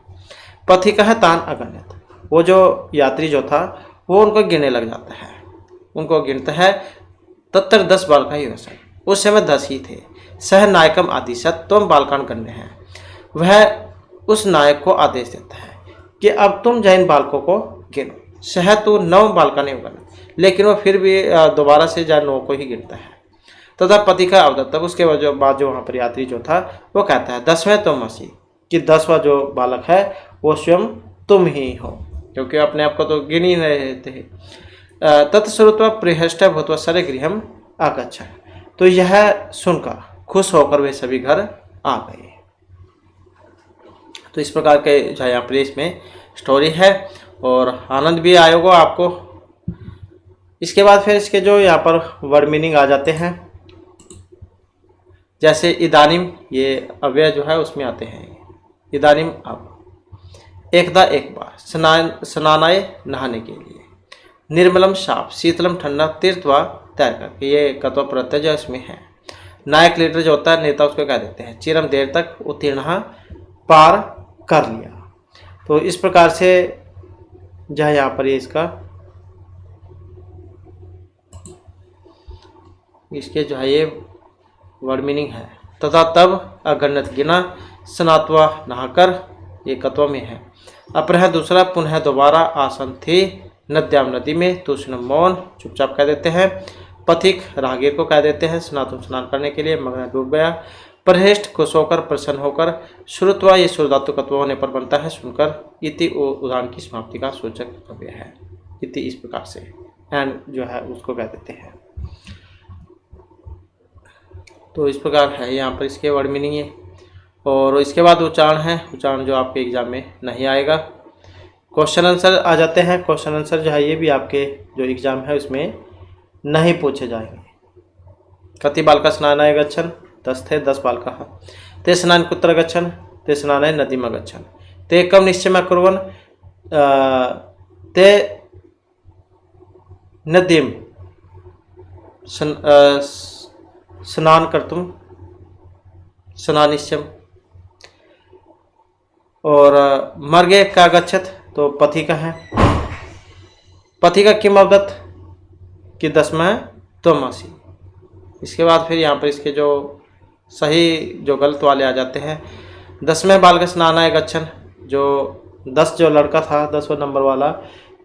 पथिकः तान अगणयत्। वो जो यात्री जो था वो उनको गिनने लग जाता है, उनको गिनता है। तत्र 10 बालका ही वैसा, उस समय 10 ही थे। सह नायकम आदिशत तुम बालकान गण्य है। वह उस नायक को आदेश देता है कि अब तुम जैन बालकों को गिनो। सह तो 9 बालका नहीं होगा, लेकिन वो फिर भी दोबारा से जैन 9 को ही गिनता है। तथा पति का अवदत्त। तब उसके बाद जो वहाँ पर यात्री जो था वो कहता है, 10वें तुम मसीह, कि 10वां जो बालक है वो स्वयं तुम ही हो, क्योंकि अपने आप को तो गिन ही नहीं रहे थे। तत्श्रुत्वा प्रिहष्ट भूत्वा सर्वे गृहम् आगच्छ। तो यह सुनकर खुश होकर वे सभी घर आ गए। तो इस प्रकार के यहाँ पर इसमें स्टोरी है और आनंद भी आएगा आपको। इसके बाद फिर इसके जो यहाँ पर वर्ड मीनिंग आ जाते हैं, जैसे इदानिम, ये अव्यय जो है उसमें आते हैं। इदानिम अब, एकदा एक बार, स्नानाय नहाने के लिए, निर्मलम साफ, शीतलम ठंडा, तीर्थ व तैर करके, ये कत्व प्रत्यय जो इसमें है। नायक लीडर जो होता है, नेता, उसको कह देते हैं चिरम देर तक उत्तीर्ण, पार कर लिया। तो इस प्रकार से जो है यहाँ पर ये इसका इसके जो है ये वर्ड मीनिंग है। तथा तब अगण्यत गिना, स्नात्वा नहाकर, ये कत्व में है। अपरह दूसरा, पुनः दोबारा, आसन थी, नद्याम नदी में, तूष्ण मौन, चुपचाप कह देते हैं। पथिक राहगीर को कह देते हैं, स्नातुम स्नान करने के लिए, मग्न डूब गया। परहेष्ट खुश होकर, प्रसन्न होकर। श्रुत्वा, ये शुरुधातु कत्व होने पर बनता है, सुनकर। इति उदाहरण की समाप्ति का सूचक अव्यय है। इति इस प्रकार से एंड जो है उसको कह देते हैं। तो इस प्रकार है यहाँ पर इसके वर्ड मीनिंग है। और इसके बाद उच्चारण है, उच्चारण जो आपके एग्जाम में नहीं आएगा। क्वेश्चन आंसर आ जाते हैं। क्वेश्चन आंसर जो है ये भी आपके जो एग्जाम है उसमें नहीं पूछे जाएंगे। कति बालका स्नानाय गच्छन्, 10 थे, 10 बालका। ते स्नान कुत्र गच्छन्, ते स्नानाय नदीम गच्छन्। ते कम निश्चयम् अकुर्वन्, ते नदीम स्नान कर्तुं स्नानिश्चयम्। और मर्गे का गच्छत, तो पथिका है। पथिका किम अवदत्त, कि 10वां त्वमसि। इसके बाद फिर यहाँ पर इसके जो सही जो गलत वाले आ जाते हैं। 10वें बालक स्नानाय गच्छन्, जो 10 जो लड़का था, 10वां नंबर वाला,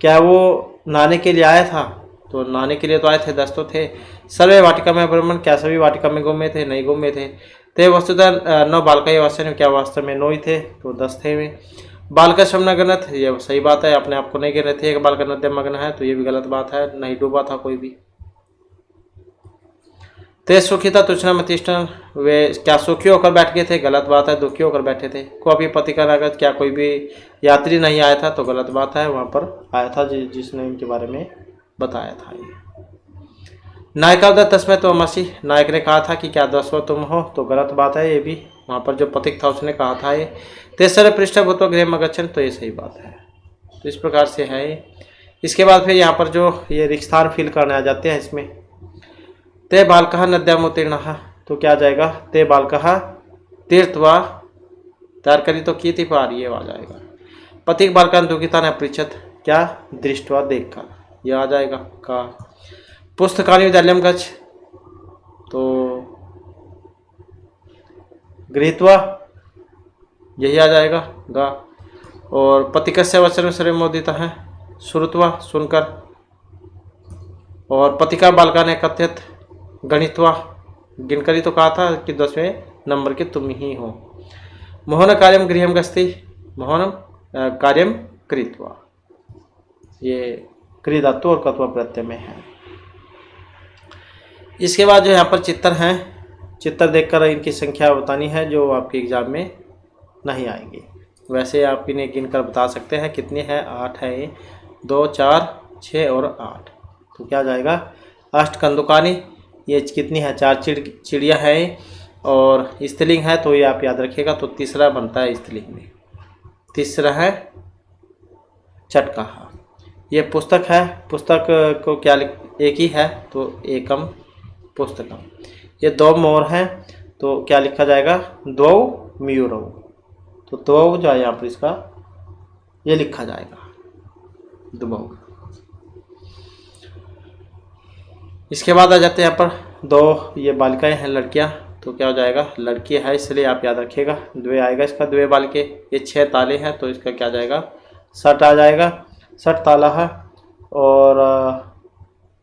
क्या वो नहाने के लिए आया था? तो नहाने के लिए तो आए थे, 10 तो थे। सर्वे वाटिका में भ्रमण, क्या सभी वाटिका में घूमे थे? नहीं घूमे थे। ते वस्तुतः 9 बालका, ये वास्तव में क्या वास्तव में 9 ही थे, तो 10 थे वे। बालका शब्द गणत, ये सही बात है, अपने आप को नहीं गिन थे। एक बालका नद्य मग्न है, तो ये भी गलत बात है, नहीं डूबा था कोई भी। ते सुखिता तुष्ण मतिष्ठन, वे क्या सुखी होकर बैठ गए थे, गलत बात है, दुखी होकर बैठे थे। को अभी पति का नगद, क्या कोई भी यात्री नहीं आया था, तो गलत बात है, वहां पर आया था जिसने इनके बारे में बताया था। ये नायिका उधर तस्में तो मसी, नायक ने कहा था कि क्या दसो तुम हो, तो गलत बात है ये भी, वहां पर जो पथिक था उसने कहा था ये। तेसर पृष्ठभूत गृह मगच्छन, तो ये सही बात है। तो इस प्रकार से है। इसके बाद फिर यहाँ पर जो ये रिक्स्थान फील करने आ जाते हैं इसमें। ते बालकः नद्यामुत्तीर्णः, तो क्या आ जाएगा, ते बालकः तीर्थवा, तैयार करी तो की थी पार, ये आ जाएगा। पथिक बालकान दुखिता न पृच्छत, क्या दृष्टवा देखकर, यह आ जाएगा का। पुस्तकानि विद्यालयम गच्छ, तो गृहीत्वा, यही आ जाएगा गा। और पथिकस्य वचन में सर्वे मोदित है, श्रुत्वा, सुनकर। और पथिका बालका ने कथित गणित्वा, गिनकरी तो कहा था कि 10वें नंबर के तुम ही हो। मोहन कार्यम गृहम गस्ती, मोहन कार्यम कृत्वा, ये क्री धातु और कत्वा प्रत्यय में है। इसके बाद जो यहाँ पर चित्तर हैं, चित्तर देखकर इनकी संख्या बतानी है जो आपके एग्जाम में नहीं आएंगी। वैसे आप इन्हें गिनकर बता सकते हैं कितनी है, 8 है, 2 4 6 और 8, तो क्या जाएगा अष्टकंदुकानी, ये कितनी है, 4 चिड़िया है और स्त्रीलिंग है, तो ये आप याद रखिएगा। तो तीसरा बनता है स्त्रीलिंग में, तीसरा है चटकाहा। ये पुस्तक है, पुस्तक को क्या एक ही है, तो एकम पुस्तकम। ये 2 मोर हैं, तो क्या लिखा जाएगा, 2 मयूरौ, तो 2 जो है यहाँ पर इसका ये लिखा जाएगा, दुबौ। इसके बाद आ जाते हैं यहाँ पर 2 ये बालिकाएं हैं, लड़कियां, तो क्या हो जाएगा, लड़की है इसलिए आप याद रखिएगा, द्वे आएगा इसका, द्वे बालिके। ये 6 ताले हैं, तो इसका क्या जाएगा, सट आ जाएगा, सट ताला है। और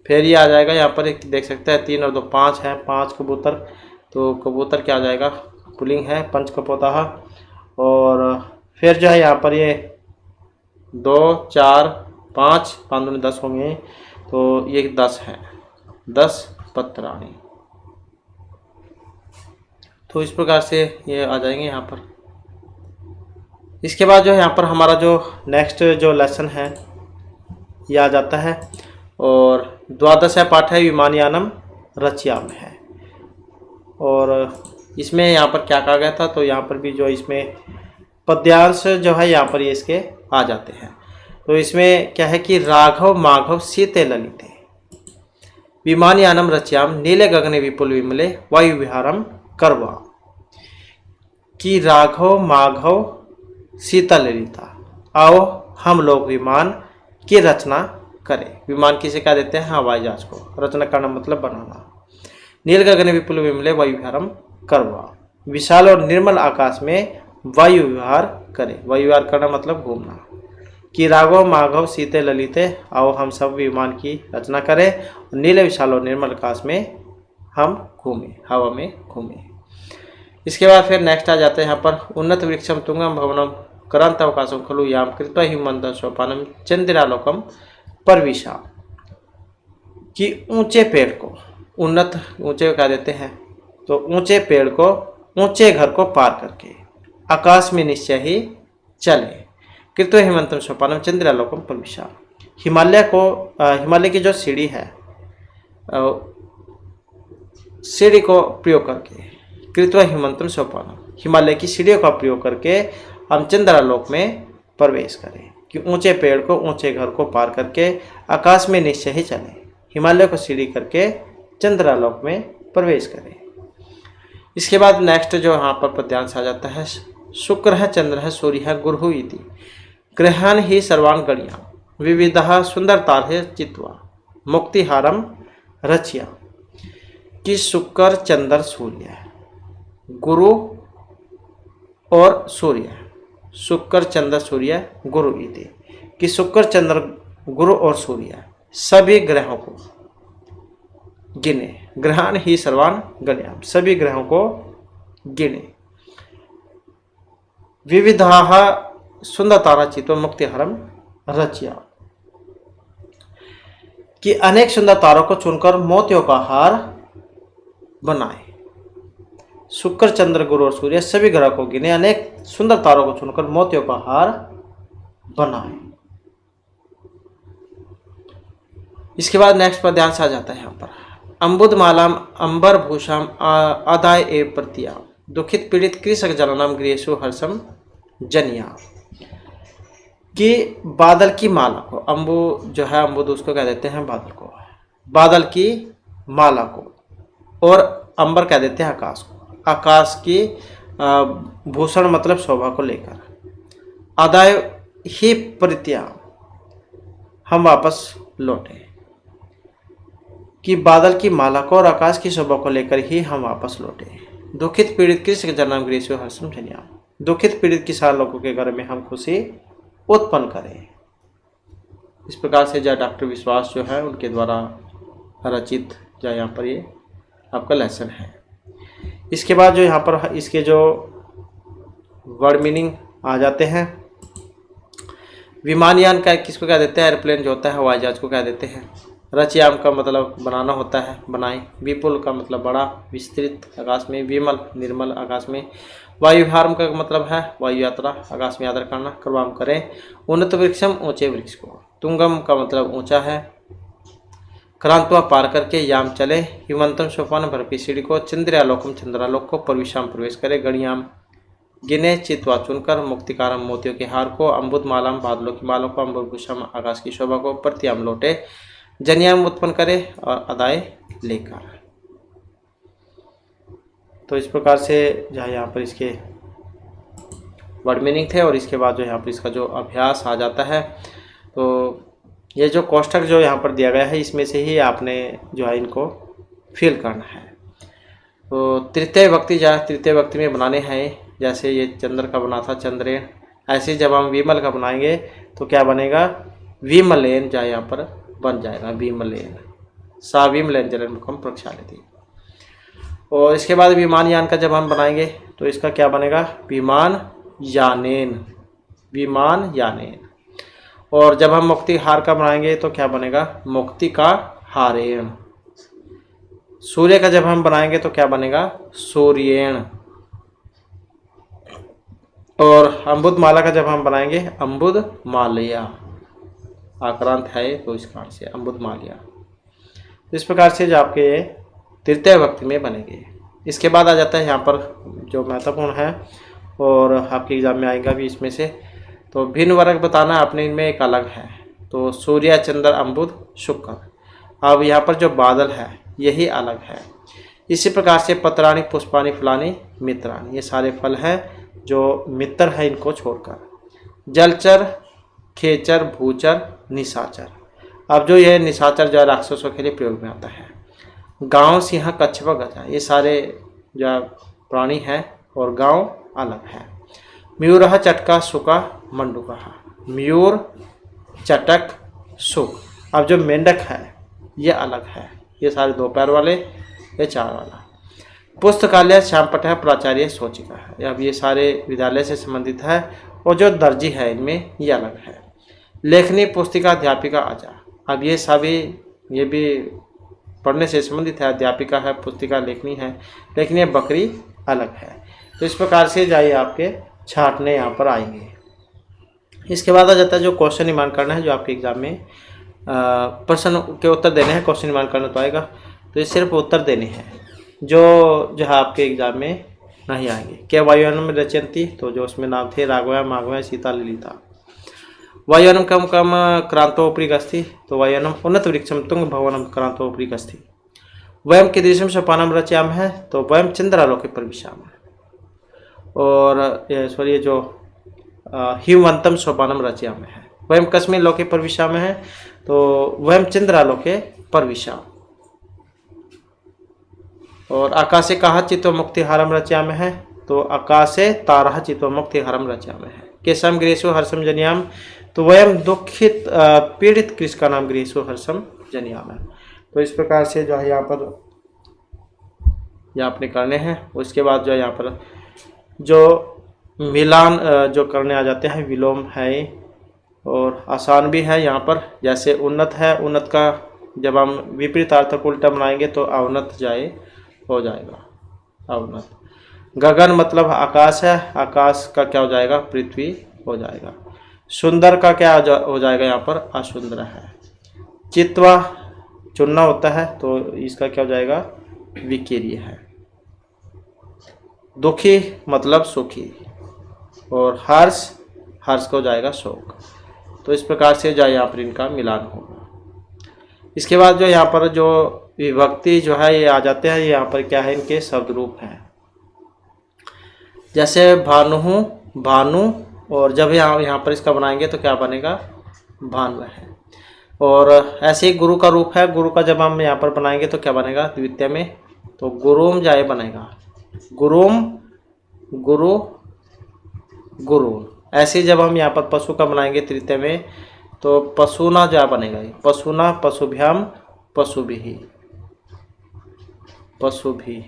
फिर ये आ जाएगा यहाँ पर एक देख सकते हैं 3 और 2 5 हैं, 5 कबूतर, तो कबूतर क्या आ जाएगा, पुलिंग है, पंच कपोता है। और फिर जो है यहाँ पर ये 2 4 5 5 दूनी 10 होंगे, तो ये 10 है, 10 पत्राणी। तो इस प्रकार से ये आ जाएंगे यहाँ पर। इसके बाद जो है यहाँ पर हमारा जो नेक्स्ट जो लेसन है ये आ जाता है, और द्वादश पाठ है विमानयानम रचयाम है। और इसमें यहाँ पर क्या कहा गया था, तो यहाँ पर भी जो इसमें पद्यांश जो है यहाँ पर ये इसके आ जाते हैं। तो इसमें क्या है कि राघव माघव सीते ललिते विमानयानम रचयाम नीले गगने विपुल विमले वायु विहारम करवा, कि राघव माघव सीता ललिता, आओ हम लोग विमान की रचना करें। विमान किसे क्या देते हैं, हवाई जहाज को। रचना करना मतलब बनाना। नील गगन विपुल विमले वायु विहारम करवा, विशाल और निर्मल आकाश में वायु विहार करें। वायु विहार करना मतलब घूमना। कि राघव माघव सीते ललिते, आओ हम सब विमान की रचना करें, नीले विशाल और निर्मल आकाश में हम घूमें, हवा में घूमें। इसके बाद फिर नेक्स्ट आ जाते हैं यहाँ पर उन्नत वृक्षम तुंगम भवनम करांत अवकाशम खलु याम कृत्वा हिमंत सोपानम चंद्रालोकम परविशा, कि ऊंचे पेड़ को, उन्नत ऊंचे क्या देते हैं, तो ऊंचे पेड़ को ऊंचे घर को पार करके आकाश में निश्चय ही चले। कृत्वा हिमंतम सोपानम चंद्रालोकम परविशा, हिमालय को हिमालय की जो सीढ़ी है, सीढ़ी को प्रयोग करके, कृत्वा हिमंतम सोपानम, हिमालय की सीढ़ियों का प्रयोग करके हम चंद्रालोक में प्रवेश करें। कि ऊंचे पेड़ को ऊंचे घर को पार करके आकाश में निश्चय ही चले, हिमालय को सीढ़ी करके चंद्रालोक में प्रवेश करें। इसके बाद नेक्स्ट जो यहाँ पर पद्यांश आ जाता है, शुक्र है चंद्र है सूर्य है गुरु इति ग्रहण ही सर्वान गणिया विविधा सुंदर तारे चित्वा मुक्तिहारम रचिया, कि शुक्र चंद्र सूर्य गुरु और सूर्य, शुक्र चंद्र सूर्य गुरु इति, कि शुक्र चंद्र गुरु और सूर्य सभी ग्रहों को गिने, ग्रहण ही सर्वान गणयाम, सभी ग्रहों को गिने। विविधा सुंदर तारा चित्तो मुक्तिहारम रचिया, कि अनेक सुंदर तारों को चुनकर मोतियों का हार बनाए। शुक्र, चंद्र, गुरु और सूर्य सभी ग्रह को गिने, अनेक सुंदर तारों को चुनकर मोतियों का हार बनाए। इसके बाद नेक्स्ट पर ध्यान से आ जाता है यहाँ पर, अम्बुद मालाम अंबर भूषाम आदाय ए प्रतिया, दुखित पीड़ित कृषक जननाम गृहेषु हर्षम जनिया, कि बादल की माला को, अम्बु जो है अम्बुद उसको कह देते हैं बादल को, बादल की माला को, और अंबर कह देते हैं आकाश को, आकाश की भूषण मतलब शोभा को लेकर, आदाय ही प्रतिया हम वापस लौटे, कि बादल की माला को और आकाश की शोभा को लेकर ही हम वापस लौटे। दुखित पीड़ित कृषक जननाम गृहेषु हर्षम जनिया, दुखित पीड़ित किसान लोगों के घर में हम खुशी उत्पन्न करें। इस प्रकार से जो डॉक्टर विश्वास जो है उनके द्वारा रचित जो यहाँ पर ये आपका लेसन है। इसके बाद जो यहाँ पर इसके जो वर्ड मीनिंग आ जाते हैं, विमानयान का किसको कह देते हैं, एयरप्लेन जो होता है हवाई जहाज को कह देते हैं। रचयाम का मतलब बनाना होता है, बनाए। विपुल का मतलब बड़ा, विस्तृत आकाश में। विमल निर्मल आकाश में। वायुभारम का मतलब है वायु यात्रा, आकाश में यात्रा करना, कर्वाम करें। उन्नत वृक्षम ऊंचे वृक्ष को। तुंगम का मतलब ऊंचा है। क्रांतवा पार करके, याम चले। हिमंतम सोपान बर्फी सीढ़ी को। चंद्रालोकम चंद्रालोक को। प्रविशाम प्रवेश करे। गणियाम गिने, चित्वा चुनकर। मुक्तिकारम मोतियों के हार को। अम्बुद मालाम बादलों की मालों को। अम्बुभूषम आकाश की शोभा को। प्रतियाम लौटे। जनियाम उत्पन्न करे और अदाय लेकर। तो इस प्रकार से जो है यहाँ पर इसके वर्ड मीनिंग थे। और इसके बाद जो यहाँ पर इसका जो अभ्यास आ जाता है, तो ये जो कोष्ठक जो यहाँ पर दिया गया है इसमें से ही आपने जो है इनको फिल करना है। तो तृतीय व्यक्ति तृतीय व्यक्ति में बनाने हैं। जैसे ये चंद्र का बना था चंद्रेण, ऐसे जब हम विमल का बनाएंगे तो क्या बनेगा, विमलेन जो यहाँ पर बन जाएगा, विमलेन। सा विमलेन जलन मुखम प्रक्षालित। और इसके बाद विमानयान का जब हम बनाएंगे तो इसका क्या बनेगा, विमान यानेन, विमान यानेन। और जब हम मुक्ति हार का बनाएंगे तो क्या बनेगा, मुक्ति का हारेण। सूर्य का जब हम बनाएंगे तो क्या बनेगा, सूर्येण। और अम्बुद माला का जब हम बनाएंगे, अम्बुद मालया। आक्रांत है तो इस कारण से अम्बुद मालया। इस प्रकार से जो आपके तृतीय व्यक्ति में बनेंगे। इसके बाद आ जाता है यहाँ पर जो महत्वपूर्ण है और आपके एग्जाम में आएगा भी इसमें से, तो भिन्न वर्ग बताना आपने, इनमें एक अलग है। तो सूर्य चंद्र अम्बुद शुक्र। अब यहाँ पर जो बादल है यही अलग है। इसी प्रकार से पत्राणी पुष्पानी फलानी मित्राणी, ये सारे फल हैं जो मित्र है इनको छोड़कर। जलचर खेचर भूचर निशाचर। अब जो ये निशाचर जो राक्षसों के लिए प्रयोग में आता है। गांव सिंह कच्छप गजा, ये सारे जो प्राणी हैं और गांव अलग है। मयूर चटका सुका मंडूका, मयूर चटक सुक। अब जो मेंढक है ये अलग है, ये सारे दो पैर वाले, ये चार वाला। पुस्तकालय श्यामपट है, प्राचार्य सोचिका है। अब ये सारे विद्यालय से संबंधित है। और जो दर्जी है इनमें ये अलग है। लेखनी पुस्तिका अध्यापिका आजा। अब ये सभी ये भी पढ़ने से संबंधित है। अध्यापिका है, पुस्तिका लेखनी है, लेकिन ये बकरी अलग है। तो इस प्रकार से जाइए आपके छाटने यहाँ पर आएंगे। इसके बाद आ जाता है जो क्वेश्चन निर्माण करना है, जो आपके एग्जाम में प्रश्न के उत्तर देने हैं। क्वेश्चन निर्माण करना तो आएगा, तो ये सिर्फ उत्तर देने हैं जो है आपके एग्जाम में नहीं आएंगे। क्या वायुयानम रचयंती, तो जो उसमें नाम थे राघव माघव सीता ललिता। वायुयानम कम कम क्रांतोपरि गस्ति, तो वायुयानम उन्नत वृक्षम तुंग भवनम क्रांतोपरि गस्ति। वयम कीदृशम सोपानम रचयाम है, तो वयम चंद्रालोके प्रविशाम। और सॉरी जो हिमवंतम सोपानम रचयाम है। वयम कस्मिन् लोके प्रविशाम है, तो वयम चंद्रालोके प्रविशाम। और आकाशे काह चित्तो मुक्तिहारम रचयाम है, तो आकाशे तारः चित्तो मुक्तिहारम रचयाम है। केशम गृहेषु हर्षम जनियाम, तो वयम दुखित पीड़ित कृष का नाम गृहेषु हर्षम जनियाम है। तो इस प्रकार से जो है यहाँ पर यह आपने करने हैं। उसके बाद जो है यहाँ पर जो मिलान जो करने आ जाते हैं, विलोम है और आसान भी है यहाँ पर। जैसे उन्नत है, उन्नत का जब हम विपरीत अर्थक उल्टा बनाएंगे तो अवनत जाए हो जाएगा, अवनत। गगन मतलब आकाश है, आकाश का क्या हो जाएगा, पृथ्वी हो जाएगा। सुंदर का क्या हो जाएगा यहाँ पर, असुंदर है। चित्वा चुनना होता है तो इसका क्या हो जाएगा, विकीर्य है। दुखी मतलब सुखी, और हर्ष, हर्ष को जाएगा शोक। तो इस प्रकार से जो यहाँ पर इनका मिलान होगा। इसके बाद जो यहाँ पर जो विभक्ति जो है ये आ जाते हैं, यहाँ पर क्या है, इनके शब्द रूप हैं। जैसे भानु, भानु, और जब यहाँ पर इसका बनाएंगे तो क्या बनेगा, भानु है। और ऐसे ही गुरु का रूप है, गुरु का जब हम यहाँ पर बनाएंगे तो क्या बनेगा, द्वितीय में तो गुरुम जाए बनेगा, गुरुम, गुरु, गुरु। ऐसे ही जब हम यहाँ पर पशु का बनाएंगे तृतीय में तो पशुना जा बनेगा, पशुना, पशुभ्याम, पशुभिः, पशुभिः।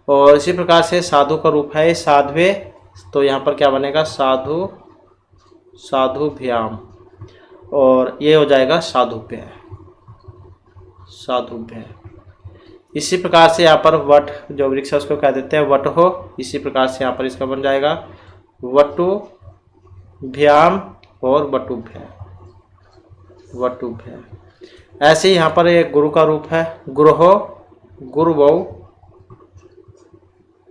और इसी प्रकार से साधु का रूप है साध्वे, तो यहाँ पर क्या बनेगा, साधु, साधुभ्याम, और ये हो जाएगा साधुभ्य, साधुभ्य। इसी प्रकार से यहाँ पर वट जो वृक्ष है उसको कह देते हैं वट हो, इसी प्रकार से यहाँ पर इसका बन जाएगा वटुभ्याम और वटुभ्य, वटुभ्य। ऐसे ही यहाँ पर एक गुरु का रूप है गुरुहो, गुरुवौ,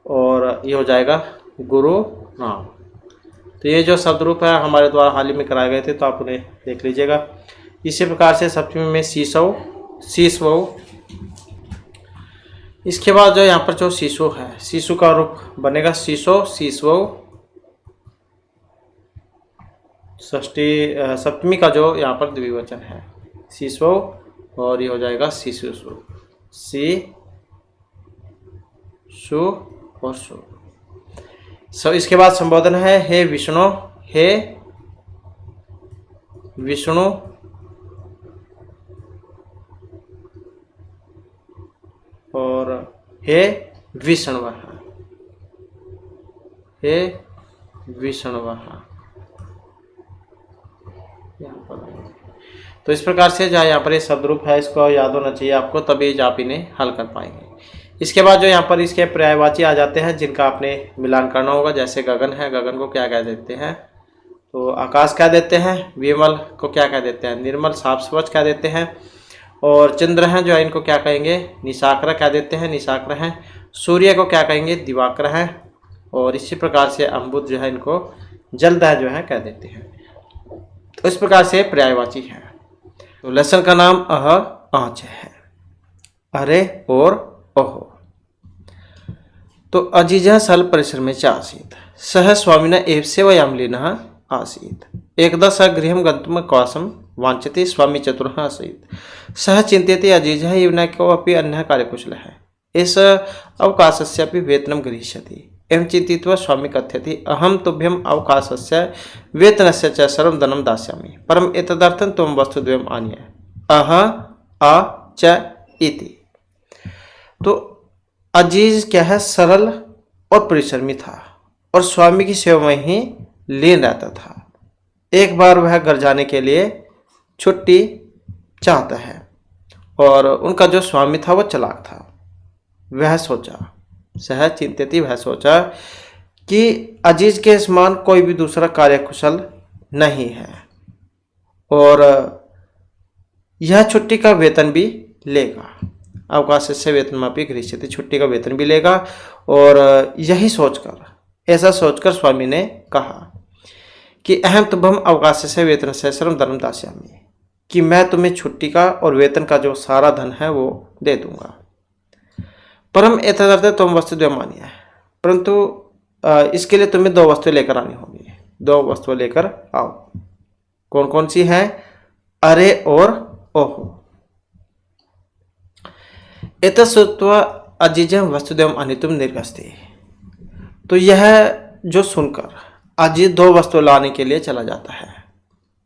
और ये हो जाएगा गुरु नाम। तो ये जो शब्द रूप है हमारे द्वारा हाल ही में कराए गए थे, तो आप उन्हें देख लीजिएगा। इसी प्रकार से सप्तमी में शीशौ, शीशवौ। इसके बाद जो यहाँ पर जो शिशु है, शिशु का रूप बनेगा शीशो, शीशवौ। षष्ठी सप्तमी का जो यहाँ पर द्विवचन है शिशवौ, और ये हो जाएगा शिशुषु, सी, सु और सु। इसके बाद संबोधन है हे विष्णु, हे विष्णु, और हे विष्णुवः, हे विष्णुवः। तो इस प्रकार से जो यहाँ पर ये शब्द रूप है इसको याद होना चाहिए आपको, तभी आप इन्हें हल कर पाएंगे। इसके बाद जो यहाँ पर इसके पर्यायवाची आ जाते हैं जिनका आपने मिलान करना होगा। जैसे गगन है, गगन को क्या कह देते हैं, तो आकाश कह देते हैं। विमल को क्या कह देते हैं, निर्मल, साफ स्वच्छ कह देते हैं। और चंद्र हैं जो है इनको क्या कहेंगे, निशाक्र कह देते हैं, निशाक्र हैं। सूर्य को क्या कहेंगे, दिवाकर हैं। और इसी प्रकार से अम्बुद जो है इनको जलदह जो है कह देते हैं। तो इस प्रकार से पर्यायवाची है। तो लेसन का नाम अह, आँच है, अरे और ओहो। तो अजिजः सल परिश्रमे च आसीत्, सह स्वामिनः एव सेवायां आसीत्। एकदा स गृहं गन्तुं कौशं वाञ्छति, स्वामी चतुरः आसीत्। सः चिन्तयति अजिजः इव न कोऽपि अन्यः कार्यकुशलः, एष अवकाशस्यापि वेतनं गृहीष्यति। एवं चिन्तयित्वा स्वामी कथयति अहं तुभ्यम् अवकाशस्य वेतनस्य च सर्वं धनं दास्यामि, परम् एतदर्थं त्वं वस्तुद्वयम् आनीय अह आ च इति। तो अजीज क्या है, सरल और परिश्रमी था और स्वामी की सेवा में ही लीन रहता था। एक बार वह घर जाने के लिए छुट्टी चाहता है और उनका जो स्वामी था वह चालाक था। वह सोचा, सह चिंतित, वह सोचा कि अजीज के समान कोई भी दूसरा कार्यकुशल नहीं है और यह छुट्टी का वेतन भी लेगा। अवकाश से वेतनमापी गृहीष्यति, छुट्टी का वेतन भी लेगा। और यही सोचकर, ऐसा सोचकर स्वामी ने कहा कि अहम तुभ्यम अवकाश से वेतन से सर्वं धनं दास्यामि, कि मैं तुम्हें छुट्टी का और वेतन का जो सारा धन है वो दे दूंगा। परम एतदर्थ तुम वस्तुद्वयम् आनीय, परंतु इसके लिए तुम्हें 2 वस्तुएं लेकर आनी होगी। 2 वस्तुएं लेकर आओ। कौन कौन सी हैं, अरे और ओहो। एतश्रुत्वा अजिजं वस्तुद्वयम् आनीतुं निर्गस्ते। तो यह जो सुनकर अजित 2 वस्तु लाने के लिए चला जाता है,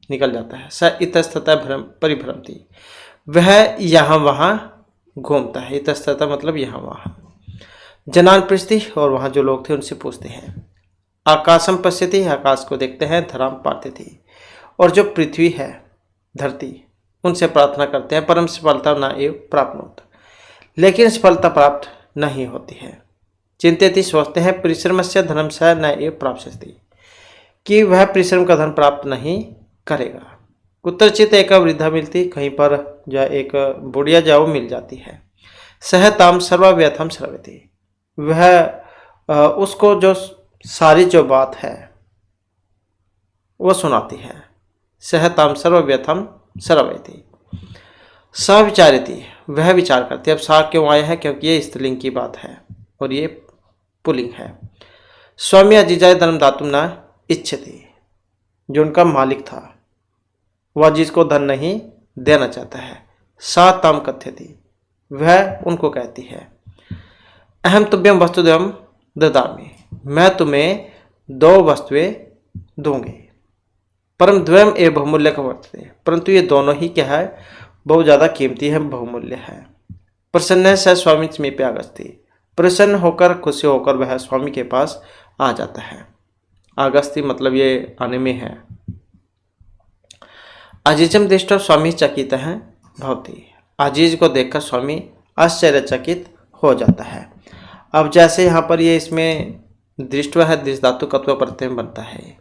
निकल जाता है। स इतस्ततः परिभ्रमति, वह यहाँ वहाँ घूमता है। इतस्ततः मतलब यहाँ वहाँ। जनान पृष्ठि, और वहाँ जो लोग थे उनसे पूछते हैं। आकाशम पश्यति, आकाश को देखते हैं, धराम पार्थयति, और जो पृथ्वी है, धरती, उनसे प्रार्थना करते हैं, परम सफलता न एव प्राप्नोत, लेकिन सफलता प्राप्त नहीं होती है। चिंतित सोचते हैं, परिश्रम से धर्म से न एव प्राप्स्यति, कि वह परिश्रम का धन प्राप्त नहीं करेगा। कुत्रचित एक वृद्धा मिलती, कहीं पर जो एक बुढ़िया जाओ मिल जाती है। सहताम सर्वव्यथम श्रवति, वह उसको जो सारी जो बात है वो सुनाती है। सहताम सर्वव्यथम श्रवति, सविचारिति, वह विचार करती है। अब सा क्यों आया है? क्योंकि ये स्त्रीलिंग की बात है और ये पुल्लिंग है। स्वामी अजीजाय धर्म धातुम न इच्छति, जो उनका मालिक था वह जिसको धन नहीं देना चाहता है। सा ताम कथ्यति, वह उनको कहती है, अहम तुभ्यम वस्तुद्वयम ददामि, मैं तुम्हें 2 वस्तुएं दूंगी। परम द्वयम एवं बहुमूल्य का वर्तते, परंतु ये दोनों ही क्या है? बहुत ज़्यादा कीमती है, बहुमूल्य है। प्रसन्न से स्वामी समीपे आगस्ती, प्रसन्न होकर, खुशी होकर वह स्वामी के पास आ जाता है। आगस्ती मतलब ये आने में है। अजीजम दृष्टि स्वामी चकित है भवती, अजीज को देखकर स्वामी आश्चर्यचकित हो जाता है। अब जैसे यहाँ पर ये इसमें दृष्टि है, दृष्ट धातु कत्व प्रत्यय बनता है।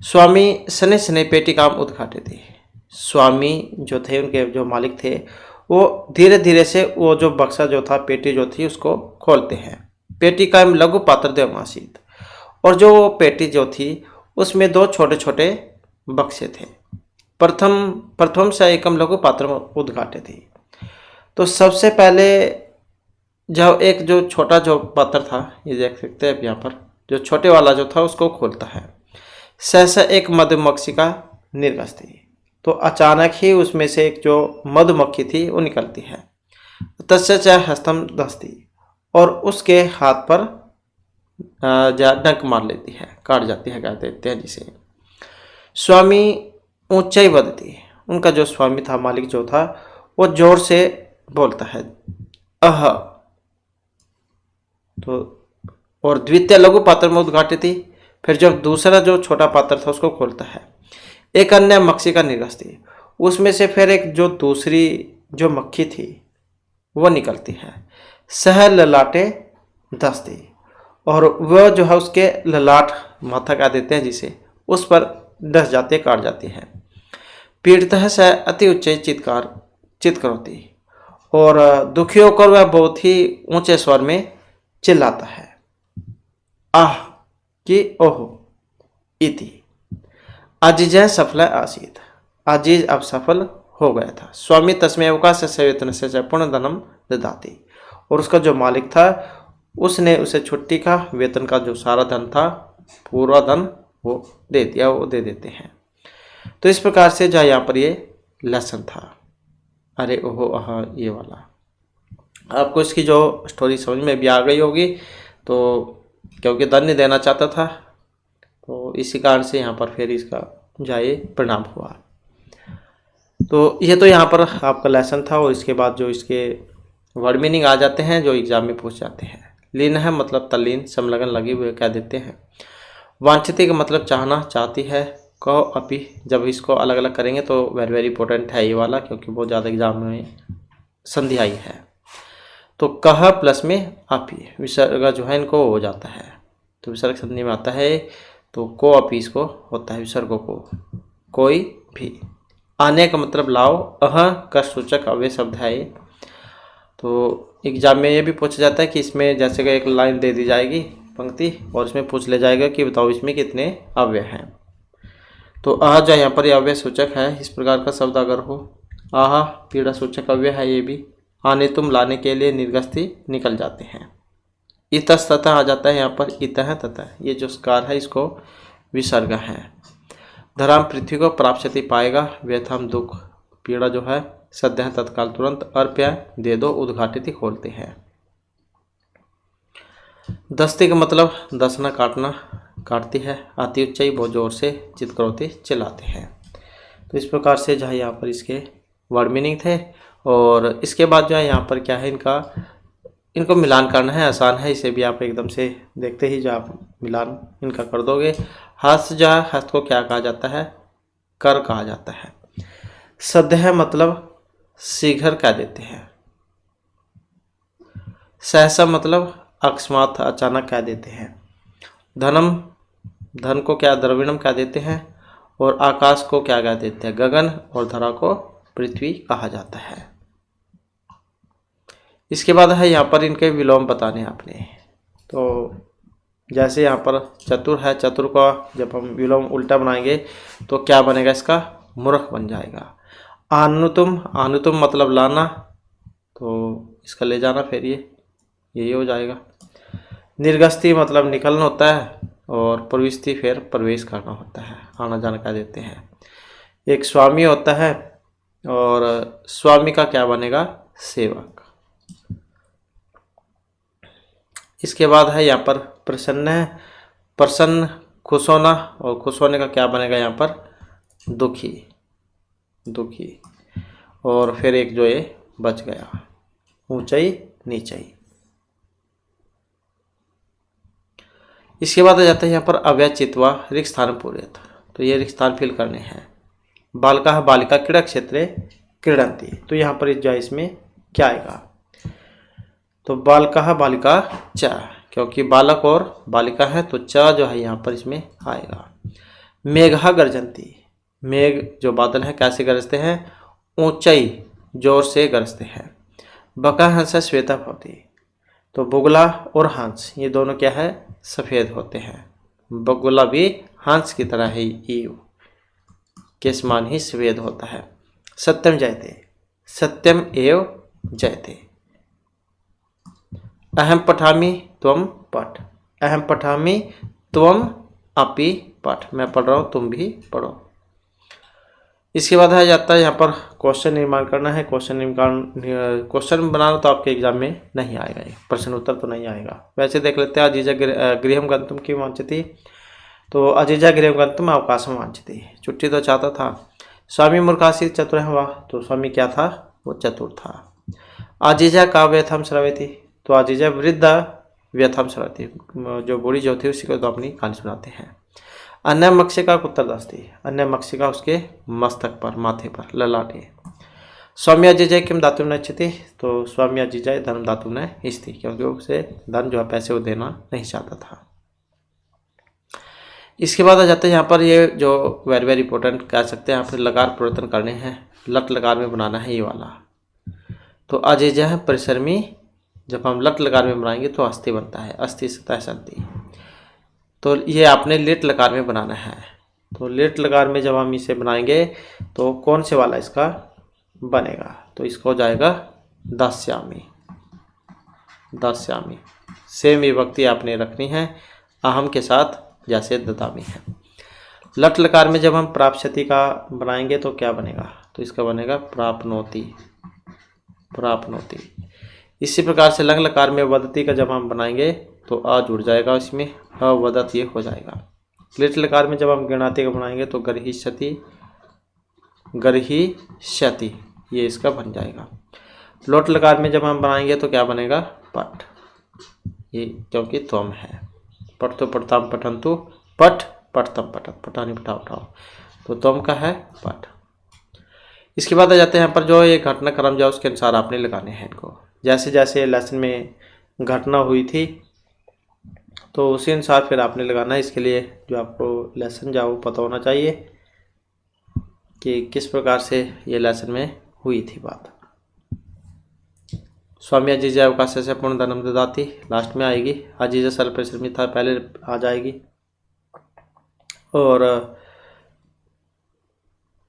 स्वामी सने सने पेटी काम उद्घाटित थे, स्वामी जो थे, उनके जो मालिक थे, वो धीरे धीरे से वो जो बक्सा जो था, पेटी जो थी, उसको खोलते हैं। पेटी का लघु पात्र देवमासीत, और जो पेटी जो थी उसमें 2 छोटे छोटे बक्से थे। प्रथम से एकम लघु पात्र उद्घाटे थी, तो सबसे पहले जब एक जो छोटा जो पात्र था, ये देख सकते हैं यहाँ पर, जो छोटे वाला जो था उसको खोलता है। सहसा एक मधुमक्खी निर्गस्ती, तो अचानक ही उसमें से एक जो मधुमक्खी थी वो निकलती है। तस्य च हस्तम दस्ती, और उसके हाथ पर डंक मार लेती है, काट जाती है, कह देते हैं जिसे। स्वामी ऊंचाई बदती, उनका जो स्वामी था, मालिक जो था, वो जोर से बोलता है अह, तो और द्वितीय लघु पात्र में उद्घाटित थी। फिर जब दूसरा जो छोटा पात्र था उसको खोलता है। एक अन्य मक्खी का निर्गस्ती, उसमें से फिर एक जो दूसरी जो मक्खी थी वो निकलती है। सह ललाटे दस्ती, और वह जो है उसके ललाट, माथा कह देते हैं जिसे, उस पर डस जाते, काट जाती है। पीड़ितः से अति उच्च चित होती, और दुखी होकर वह बहुत ही ऊंचे स्वर में चिल्लाता है, आह कि ओहो इति। अजीज सफल आसीत, अजीज अब सफल हो गया था। स्वामी तस्में अवकाश से वेतन से पूर्ण धनम ददाती, और उसका जो मालिक था उसने उसे छुट्टी का, वेतन का जो सारा धन था, पूरा धन वो दे दिया, वो दे देते हैं। तो इस प्रकार से जो यहाँ पर ये लेसन था, अरे ओहो आहा, ये वाला आपको इसकी जो स्टोरी समझ में भी आ गई होगी। तो क्योंकि धन नहीं देना चाहता था, तो इसी कारण से यहाँ पर फिर इसका जाए परिणाम हुआ। तो ये तो यहाँ पर आपका लेसन था, और इसके बाद जो इसके वर्ड मीनिंग आ जाते हैं जो एग्जाम में पूछ जाते हैं। लीन है मतलब तल्लीन, समलगन लगे हुए कह देते हैं। वांछित का मतलब चाहना, चाहती है। कहो अपी, जब इसको अलग अलग करेंगे तो वेरी वेरी इंपॉर्टेंट है ये वाला, क्योंकि बहुत ज़्यादा एग्जाम में संधि आई है। तो कह प्लस में अपी, विसर्ग जो है इनको हो जाता है, तो विसर्ग संधि में आता है। तो को अपी इसको होता है विसर्गों को, कोई भी। आने का मतलब लाओ, अह का सूचक अव्यय शब्द है ये। तो एग्जाम में ये भी पूछा जाता है कि इसमें जैसे कि एक लाइन दे दी जाएगी पंक्ति, और इसमें पूछ ले जाएगा कि बताओ इसमें कितने अव्यय हैं। तो आह जो यहाँ पर अव्यय सूचक है, इस प्रकार का शब्द अगर हो, आह पीड़ा सूचक अव्यय है ये भी। आने तुम लाने के लिए निर्गस्ती निकल जाते हैं। इतस तथा आ जाता है यहाँ पर, इतः तथा, ये जो स्कार है इसको विसर्ग है। धराम पृथ्वी को प्राप्स्यति पाएगा, व्यथाम दुख, पीड़ा जो है, सद्य तत्काल तुरंत, अर्प्य दे दो, उद्घाटित खोलते हैं। दस्ती का मतलब दसना, काटना, काटती है। अति उच्चाई बहुत जोर से, चित करोती चिल्लाते हैं। तो इस प्रकार से जो है यहाँ पर इसके वर्ड मीनिंग थे। और इसके बाद जो है यहाँ पर क्या है, इनका इनको मिलान करना है, आसान है। इसे भी आप एकदम से देखते ही जो आप मिलान इनका कर दोगे। हस्त जो है, हस्त को क्या कहा जाता है? कर कहा जाता है। सद्य मतलब शीघ्र कह देते हैं। सहसा मतलब अकस्मात अचानक कह देते हैं। धनम, धन को क्या द्रविणम कह देते हैं। और आकाश को क्या कह देते हैं? गगन। और धरा को पृथ्वी कहा जाता है। इसके बाद है यहाँ पर इनके विलोम बताने आपने। तो जैसे यहाँ पर चतुर है, चतुर का जब हम विलोम उल्टा बनाएंगे तो क्या बनेगा? इसका मूर्ख बन जाएगा। आनुतुम, आनुतुम मतलब लाना, तो इसका ले जाना, फिर ये यही हो जाएगा। निर्गस्ती मतलब निकलना होता है। और प्रविष्टि फिर प्रवेश करना होता है, आना जाना कह देते हैं। एक स्वामी होता है और स्वामी का क्या बनेगा? सेवक। इसके बाद है यहाँ पर प्रसन्न है। प्रसन्न खुश होना, और खुश होने का क्या बनेगा यहाँ पर? दुखी, दुखी। और फिर एक जो ये बच गया, ऊंचाई नीचाई। इसके बाद आ जाता है यहाँ पर अव्ययचित्वा रिक्त स्थान पूर्यत। तो ये रिक्त स्थान फिल करने हैं। बालिका बालिका क्रीड़ा क्षेत्रे क्रीडंती। तो यहाँ पर जो इसमें क्या आएगा? तो बालिका बालिका च, क्योंकि बालक और बालिका है तो च जो है यहाँ पर इसमें आएगा। मेघा गर्जंती, मेघ जो बादल है कैसे गरजते हैं? ऊंचाई जोर से गरजते हैं। बका हंस श्वेता भवती। तो बुगला और हंस ये दोनों क्या है? सफ़ेद होते हैं। बगुला भी हंस की तरह है, ईव के समान ही सफ़ेद होता है। सत्यम जयते, सत्यम एव जयते। अहम पठामि त्वम पठ, अहम पठामि त्वम अपि पठ। मैं पढ़ रहा हूँ, तुम भी पढ़ो। इसके बाद आ जाता है यहाँ पर क्वेश्चन निर्माण करना है। क्वेश्चन बनाना तो आपके एग्जाम में नहीं आएगा, प्रश्न उत्तर तो नहीं आएगा। वैसे देख लेते हैं। अजीजा गृहम गंतुम की वांछति। तो अजीजा गृहम गंतुम अवकाशम वांछति। छुट्टी तो चाहता था। स्वामी मूर्खासीत चतुर हुआ। तो स्वामी क्या था? वो चतुर था। अजीजा का व्यथम श्रवती। तो अजीजा वृद्ध व्यथम श्रवती, जो बूढ़ी जो थी उसी को तो अपनी कहानी सुनाते हैं। अन्य मक्षिका उत्तरदास्ती, अन्य मक्षिका उसके मस्तक पर, माथे पर, ललाटे। स्वामी अजिजय किम धातु न इच्छति। तो स्वामी अजिजय धर्म धातु न स्थिति, क्योंकि उसे धन जो है पैसे वो देना नहीं चाहता था। इसके बाद आ जाते हैं यहाँ पर ये जो वेरी वेरी इंपॉर्टेंट कह सकते हैं, यहाँ पर लकार परिवर्तन करने हैं। लट लकार में बनाना है ये वाला। तो अजिजय परिश्रमी, जब हम लट लकार में बनाएंगे तो अस्थि बनता है। अस्थि सतह संति। तो ये आपने लेट लकार में बनाना है। तो लेट लकार में जब हम इसे बनाएंगे तो कौन से वाला इसका बनेगा? तो इसको जाएगा दास्यामी, दास्यामी। सेम विभक्ति आपने रखनी है अहम के साथ, जैसे ददामी है। लट लकार में जब हम प्राप्स्यति का बनाएंगे तो क्या बनेगा? तो इसका बनेगा प्राप्नोति, प्राप्नोति। इसी प्रकार से लंग लकार में वदति का जब हम बनाएंगे तो आ जुड़ जाएगा, इसमें अवदत ये हो जाएगा। लिट लकार में जब हम गणाति का बनाएंगे तो गर्हिष्यति, गर्हिष्यति ये इसका बन जाएगा। लोट लकार में जब हम बनाएंगे तो क्या बनेगा? पठ, ये क्योंकि त्वम है। पठ तो पठताम पठंतु, पठ पठतम पठत, पठानी पठाओ उठाओ, तो त्वम का है पठ। इसके बाद आ जाते हैं यहाँ पर जो ये घटनाक्रम जो उसके अनुसार आपने लगाने हैं इनको। जैसे जैसे लेसन में घटना हुई थी तो उसी अनुसार फिर आपने लगाना है। इसके लिए जो आपको लेसन जाओ पता होना चाहिए कि किस प्रकार से ये लेसन में हुई थी बात। स्वामी अजीजा अवकाश से पूर्ण धनम ददाती लास्ट में आएगी। अजीजा सरल परिश्रमी था पहले आ जाएगी। और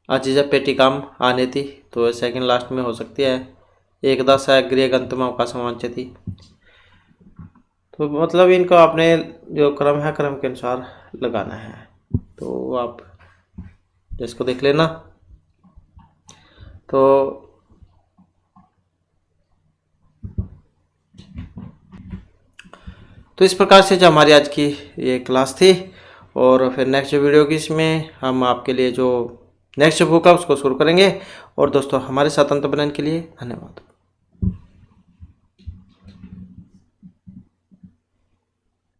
अजीजा पेटी काम आने थी तो सेकंड लास्ट में हो सकती है। एकदा स गृह गंतुम अवकाश वांछति। तो मतलब इनको आपने जो क्रम है क्रम के अनुसार लगाना है। तो आप जिसको देख लेना। तो इस प्रकार से जो हमारी आज की ये क्लास थी। और फिर नेक्स्ट वीडियो की इसमें हम आपके लिए जो नेक्स्ट बुक है उसको शुरू करेंगे। और दोस्तों हमारे साथ अंत बनाने के लिए धन्यवाद।